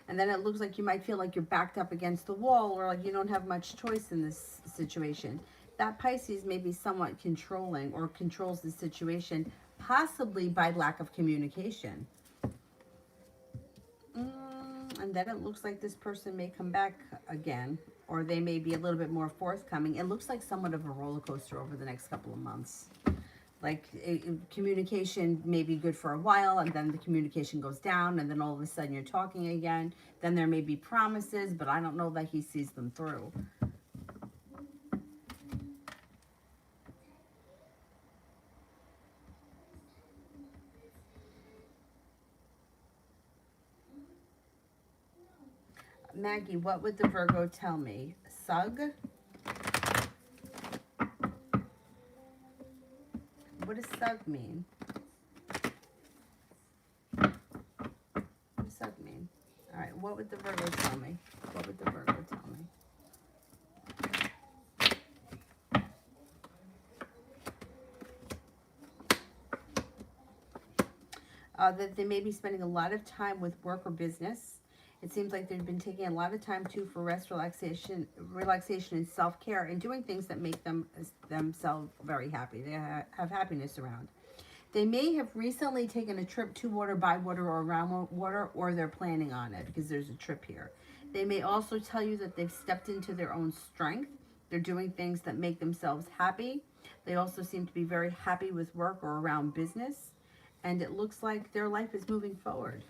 And then it looks like you might feel like you're backed up against the wall, or like you don't have much choice in this situation. That Pisces may be somewhat controlling, or controls the situation, possibly by lack of communication. And then it looks like this person may come back again, or they may be a little bit more forthcoming. It looks like somewhat of a roller coaster over the next couple of months. Like communication may be good for a while, and then the communication goes down, and then all of a sudden you're talking again. Then there may be promises, but I don't know that he sees them through. Maggie, what would the Virgo tell me? Sug? What does sug mean? What does sug mean? All right, what would the Virgo tell me? What would the Virgo tell me? That they may be spending a lot of time with work or business. It seems like they've been taking a lot of time too for rest, relaxation, and self-care, and doing things that make themselves very happy. They have happiness around. They may have recently taken a trip to water, by water, or around water, or they're planning on it because there's a trip here. They may also tell you that they've stepped into their own strength. They're doing things that make themselves happy. They also seem to be very happy with work or around business. And it looks like their life is moving forward.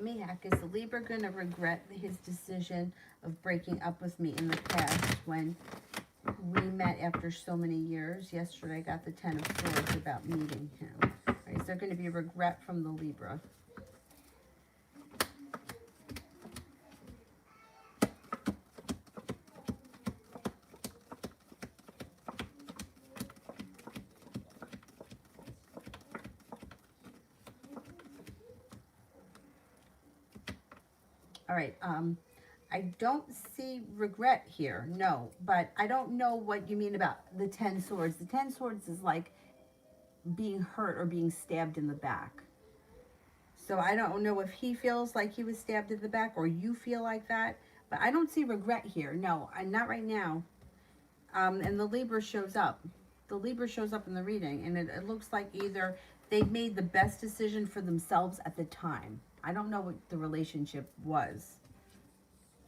Miak, is the Libra going to regret his decision of breaking up with me in the past when we met after so many years? Yesterday I got the Ten of Swords about meeting him. Right, is there going to be a regret from the Libra? All right, I don't see regret here, no. But I don't know what you mean about the 10 swords. The 10 swords is like being hurt or being stabbed in the back. So I don't know if he feels like he was stabbed in the back or you feel like that. But I don't see regret here. No, not right now. And the Libra shows up. The Libra shows up in the reading. And it looks like either they made the best decision for themselves at the time. I don't know what the relationship was.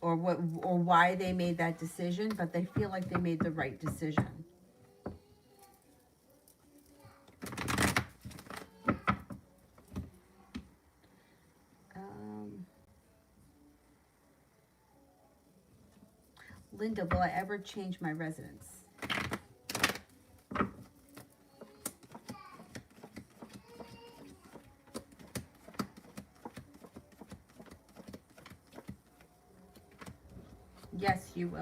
Or why they made that decision. But they feel like they made the right decision. Linda, will I ever change my residence? Yes, you will.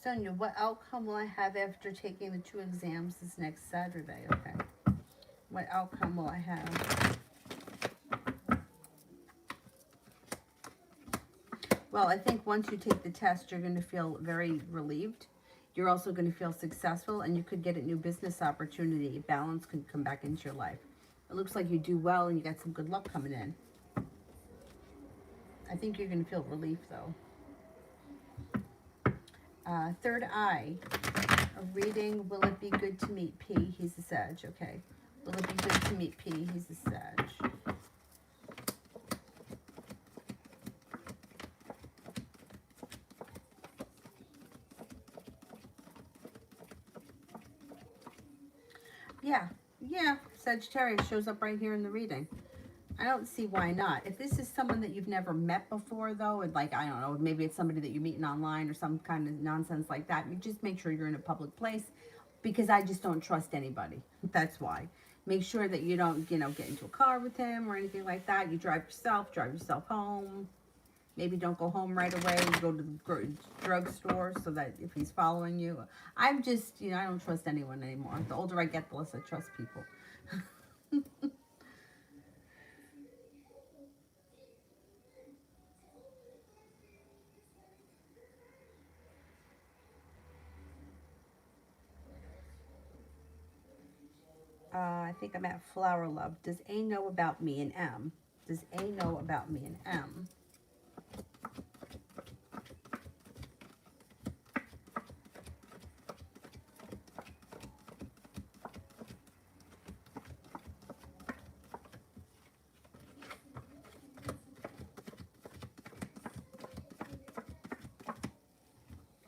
Sonia, what outcome will I have after taking the 2 exams this next Saturday? Okay. What outcome will I have? Well, I think once you take the test, you're going to feel very relieved. You're also going to feel successful, and you could get a new business opportunity. Balance could come back into your life. It looks like you do well, and you got some good luck coming in. I think you're going to feel relief, though. Third eye. A reading. Will it be good to meet P? He's a Sag. Okay. Will it be good to meet P? He's a Sag. Yeah, Sagittarius shows up right here in the reading. I don't see why not. If this is someone that you've never met before, though, and like, I don't know, maybe it's somebody that you're meeting online or some kind of nonsense like that, you just make sure you're in a public place, because I just don't trust anybody. That's why. Make sure that you don't, get into a car with him or anything like that. You drive yourself home. Maybe don't go home right away. Go to the drugstore so that if he's following you. I'm just, I don't trust anyone anymore. The older I get, the less I trust people. I think I'm at Flower Love. Does A know about me and M? Does A know about me and M?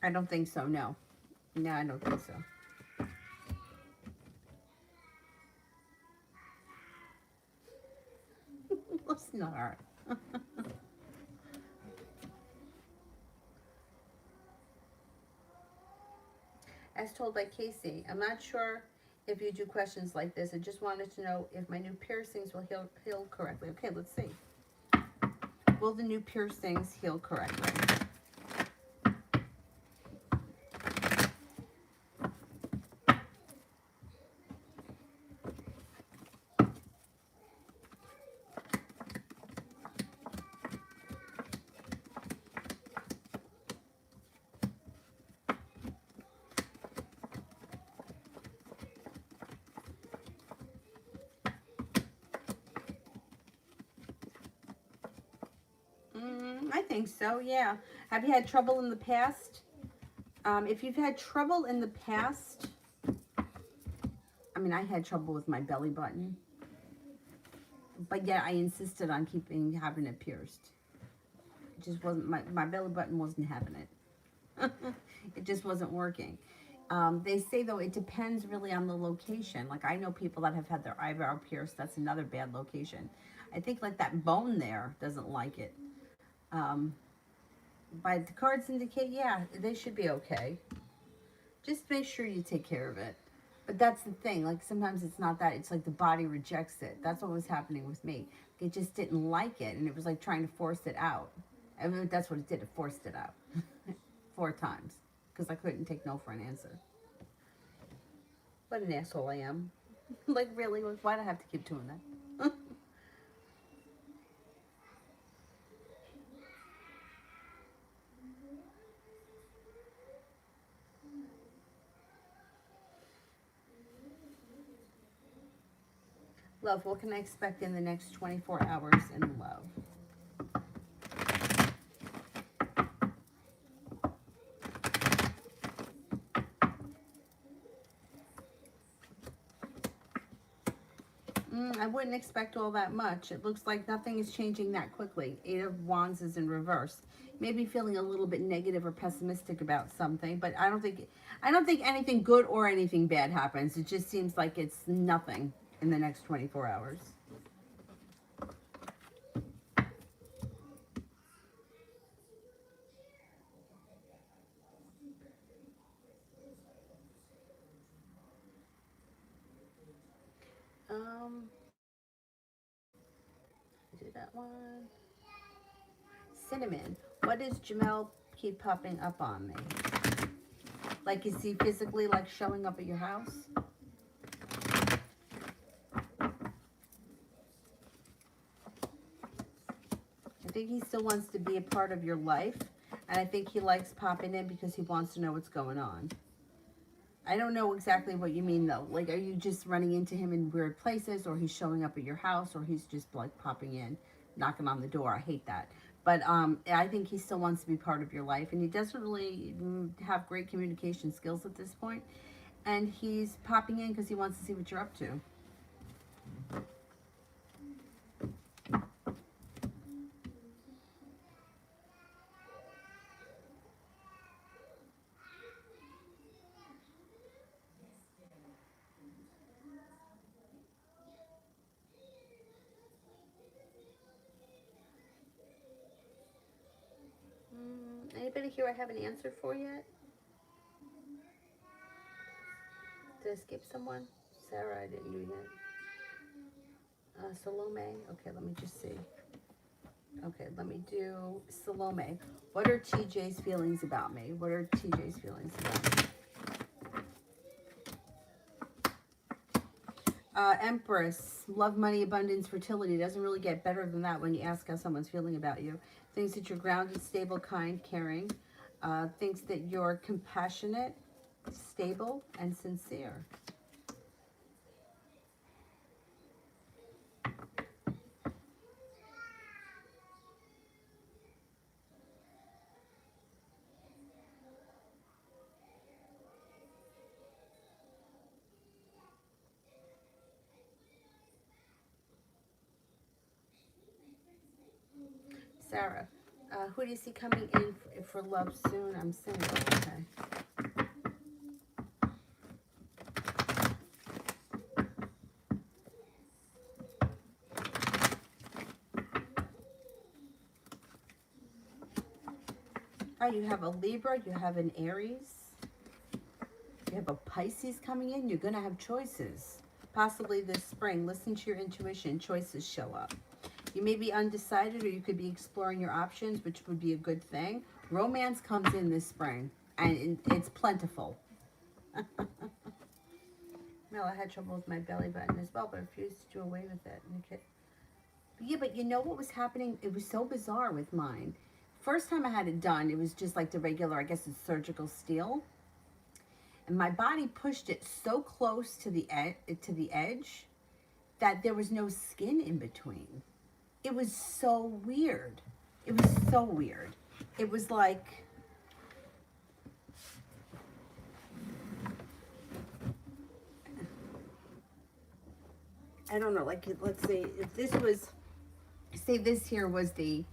I don't think so, no. No, I don't think so. Listen to her. As told by Casey, I'm not sure if you do questions like this. I just wanted to know if my new piercings will heal correctly. Okay, let's see. Will the new piercings heal correctly? I think so, yeah. Have you had trouble in the past? If you've had trouble in the past, I had trouble with my belly button. But yeah, I insisted on having it pierced. It just wasn't, my belly button wasn't having it. It just wasn't working. They say, though, it depends really on the location. Like, I know people that have had their eyebrow pierced. That's another bad location. I think, like, that bone there doesn't like it. But the cards indicate, yeah, they should be okay. Just make sure you take care of it. But that's the thing. Like, sometimes it's not that. It's like the body rejects it. That's what was happening with me. It just didn't like it. And it was like trying to force it out. That's what it did. It forced it out. 4 times. Because I couldn't take no for an answer. What an asshole I am. Like, really? Why do I have to keep doing that? Love, what can I expect in the next 24 hours in love? I wouldn't expect all that much. It looks like nothing is changing that quickly. Eight of Wands is in reverse. Maybe feeling a little bit negative or pessimistic about something, but I don't think anything good or anything bad happens. It just seems like it's nothing in the next 24 hours. Um, do that one. Cinnamon. What does Jamel keep popping up on me? Like, is he physically, like, showing up at your house? I think he still wants to be a part of your life. And I think he likes popping in because he wants to know what's going on. I don't know exactly what you mean, though. Like, are you just running into him in weird places, or he's showing up at your house, or he's just, like, popping in, knocking on the door? I hate that. But I think he still wants to be part of your life, and he doesn't really have great communication skills at this point. And he's popping in because he wants to see what you're up to. Anybody here I haven't answered for yet? Did I skip someone? Sarah, I didn't do yet. Salome. Okay, let me just see. Okay, let me do Salome. What are TJ's feelings about me? What are TJ's feelings about me? Empress, love, money, abundance, fertility. Doesn't really get better than that when you ask how someone's feeling about you. Thinks that you're grounded, stable, kind, caring. Thinks that you're compassionate, stable, and sincere. Sarah, who do you see coming in for love soon? I'm single. Okay. All right, you have a Libra, you have an Aries, you have a Pisces coming in. You're going to have choices. Possibly this spring. Listen to your intuition. Choices show up. You may be undecided, or you could be exploring your options, which would be a good thing. Romance comes in this spring, and it's plentiful. Well, I had trouble with my belly button as well, but I refused to do away with it. Okay. Yeah, but you know what was happening? It was so bizarre with mine. First time I had it done, it was just like the regular, I guess it's surgical steel. And my body pushed it so close to the edge that there was no skin in between. It was so weird. It was so weird. It was like, I don't know, like, let's say if this was, say this here was the,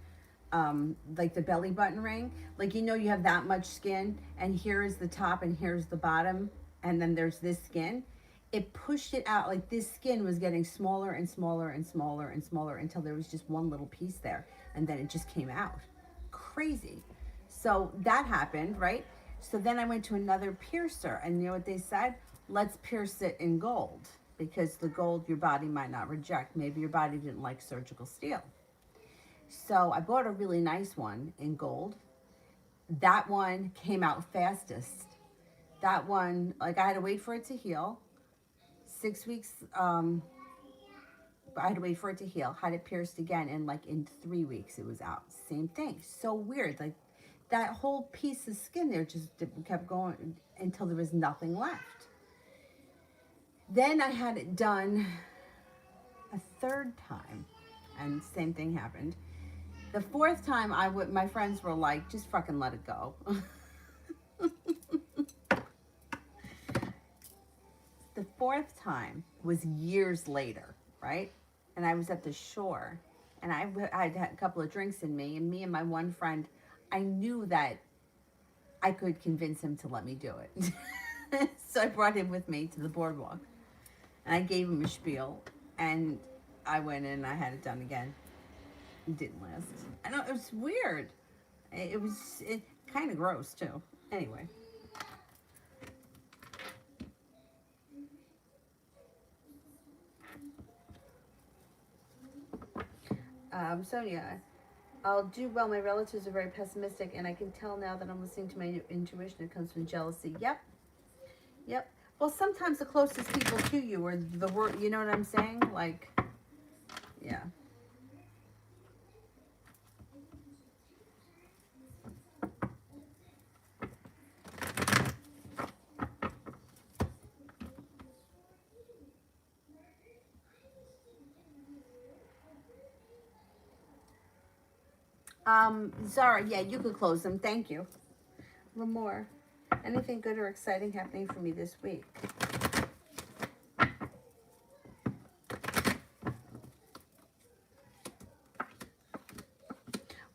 like the belly button ring, like, you know, you have that much skin, and here is the top and here's the bottom, and then there's this skin. It pushed it out, like this skin was getting smaller and smaller and smaller and smaller until there was just one little piece there, and then it just came out. Crazy. So that happened, right? So then I went to another piercer, and you know what they said? Let's pierce it in gold, because the gold your body might not reject. Maybe your body didn't like surgical steel. So I bought a really nice one in gold. That one came out fastest. That one, like, I had to wait for it to heal. 6 weeks, I had to wait for it to heal. Had it pierced again, and like in 3 weeks, it was out. Same thing. So weird. Like that whole piece of skin there just kept going until there was nothing left. Then I had it done a third time, and same thing happened. The fourth time, my friends were like, just fucking let it go. The fourth time was years later, right? And I was at the shore, and I had a couple of drinks in me, and me and my one friend, I knew that I could convince him to let me do it. So I brought him with me to the boardwalk, and I gave him a spiel, and I went in and I had it done again. It didn't last. I know, it was weird. It was kind of gross too. Anyway. Sonia, I'll do well. My relatives are very pessimistic, and I can tell now that I'm listening to my intuition. It comes from jealousy. Yep. Yep. Well, sometimes the closest people to you are the word. You know what I'm saying? Like, yeah. Zara, yeah, you could close them. Thank you. One more. Anything good or exciting happening for me this week?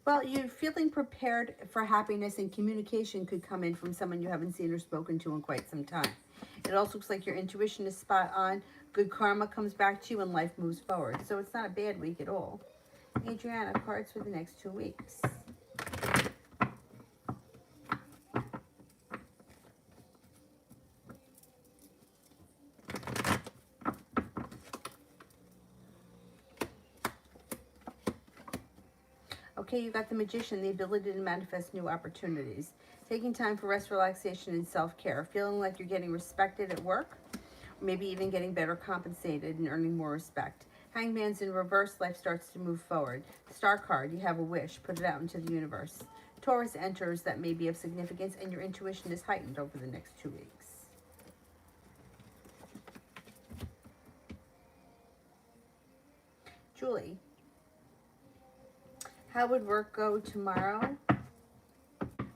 Well, you're feeling prepared for happiness, and communication could come in from someone you haven't seen or spoken to in quite some time. It also looks like your intuition is spot on. Good karma comes back to you and life moves forward. So it's not a bad week at all. Adriana, cards for the next 2 weeks. Okay, you got the Magician, the ability to manifest new opportunities. Taking time for rest, relaxation, and self-care. Feeling like you're getting respected at work. Maybe even getting better compensated and earning more respect. Hangman's in reverse, life starts to move forward. Star card, you have a wish, put it out into the universe. Taurus enters, that may be of significance, and your intuition is heightened over the next 2 weeks. Julie, how would work go tomorrow? All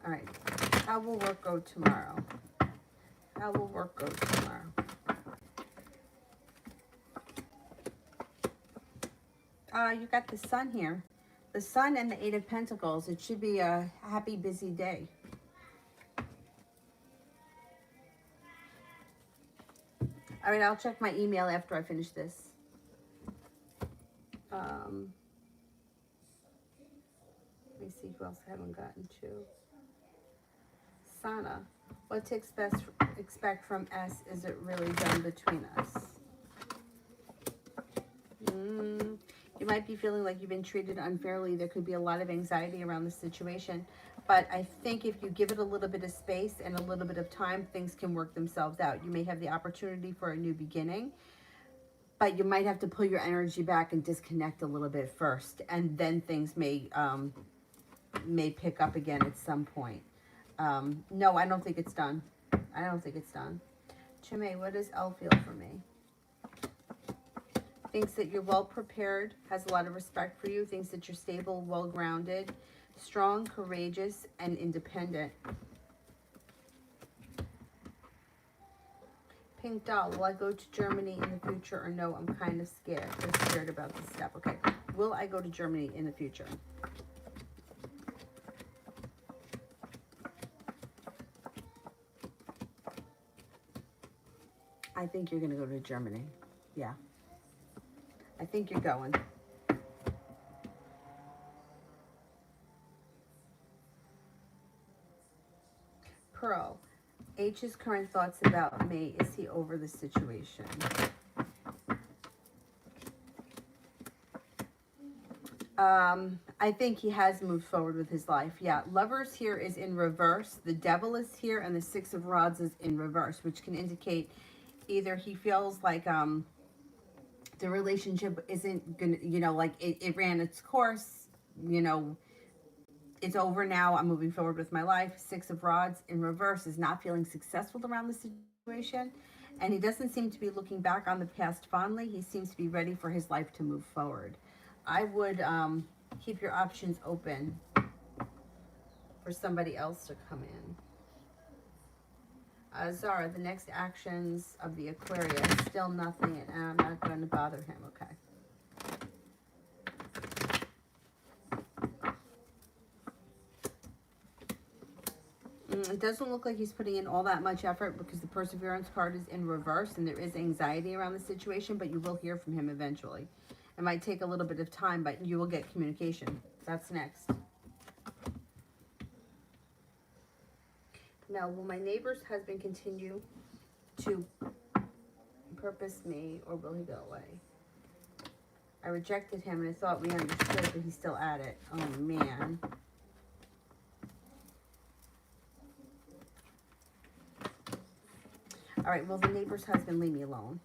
right, how will work go tomorrow? How will work go tomorrow? You got the Sun here. The Sun and the Eight of Pentacles. It should be a happy, busy day. All right, I'll check my email after I finish this. Let me see who else I haven't gotten to. Sana, what to expect from S? Is it really done between us? You might be feeling like you've been treated unfairly. There could be a lot of anxiety around the situation. But I think if you give it a little bit of space and a little bit of time, things can work themselves out. You may have the opportunity for a new beginning, but you might have to pull your energy back and disconnect a little bit first. And then things may pick up again at some point. No, I don't think it's done. I don't think it's done. Chime, what does L feel for me? Thinks that you're well prepared, has a lot of respect for you, thinks that you're stable, well grounded, strong, courageous, and independent. Pink Doll, will I go to Germany in the future or no? I'm kind of scared. I'm scared about this step. Okay, will I go to Germany in the future? I think you're going to go to Germany. Yeah. I think you're going. Pearl, H's current thoughts about me. Is he over the situation? I think he has moved forward with his life. Yeah, Lovers here is in reverse. The Devil is here, and the Six of Rods is in reverse, which can indicate Either he feels like the relationship isn't gonna, you know, like it ran its course, you know, it's over now, I'm moving forward with my life. Six of Rods in reverse is not feeling successful around the situation, and he doesn't seem to be looking back on the past fondly. He seems to be ready for his life to move forward. I would keep your options open for somebody else to come in. Zara, the next actions of the Aquarius, still nothing, and I'm not going to bother him. Okay. It doesn't look like he's putting in all that much effort because the Perseverance card is in reverse and there is anxiety around the situation, but you will hear from him eventually. It might take a little bit of time, but you will get communication. That's next. Now, will my neighbor's husband continue to purpose me, or will he go away? I rejected him and I thought we understood, but he's still at it. Oh, man. All right, will the neighbor's husband leave me alone?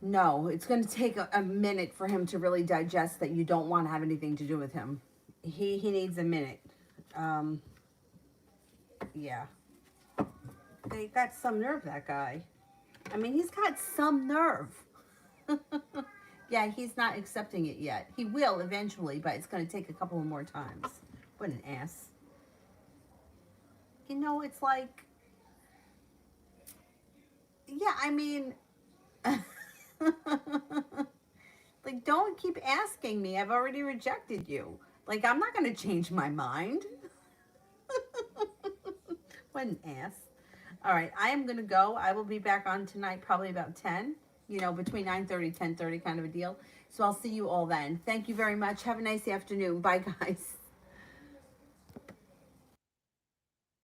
No, it's going to take a minute for him to really digest that you don't want to have anything to do with him. He needs a minute. Yeah. They got some nerve, that guy. I mean, he's got some nerve. Yeah, he's not accepting it yet. He will eventually, but it's going to take a couple more times. What an ass. You know, it's like, yeah, I mean, like, don't keep asking me. I've already rejected you. Like, I'm not going to change my mind. What an ass. All right, I am going to go. I will be back on tonight, probably about 10, you know, between 9:30, 10:30 kind of a deal. So I'll see you all then. Thank you very much. Have a nice afternoon. Bye, guys.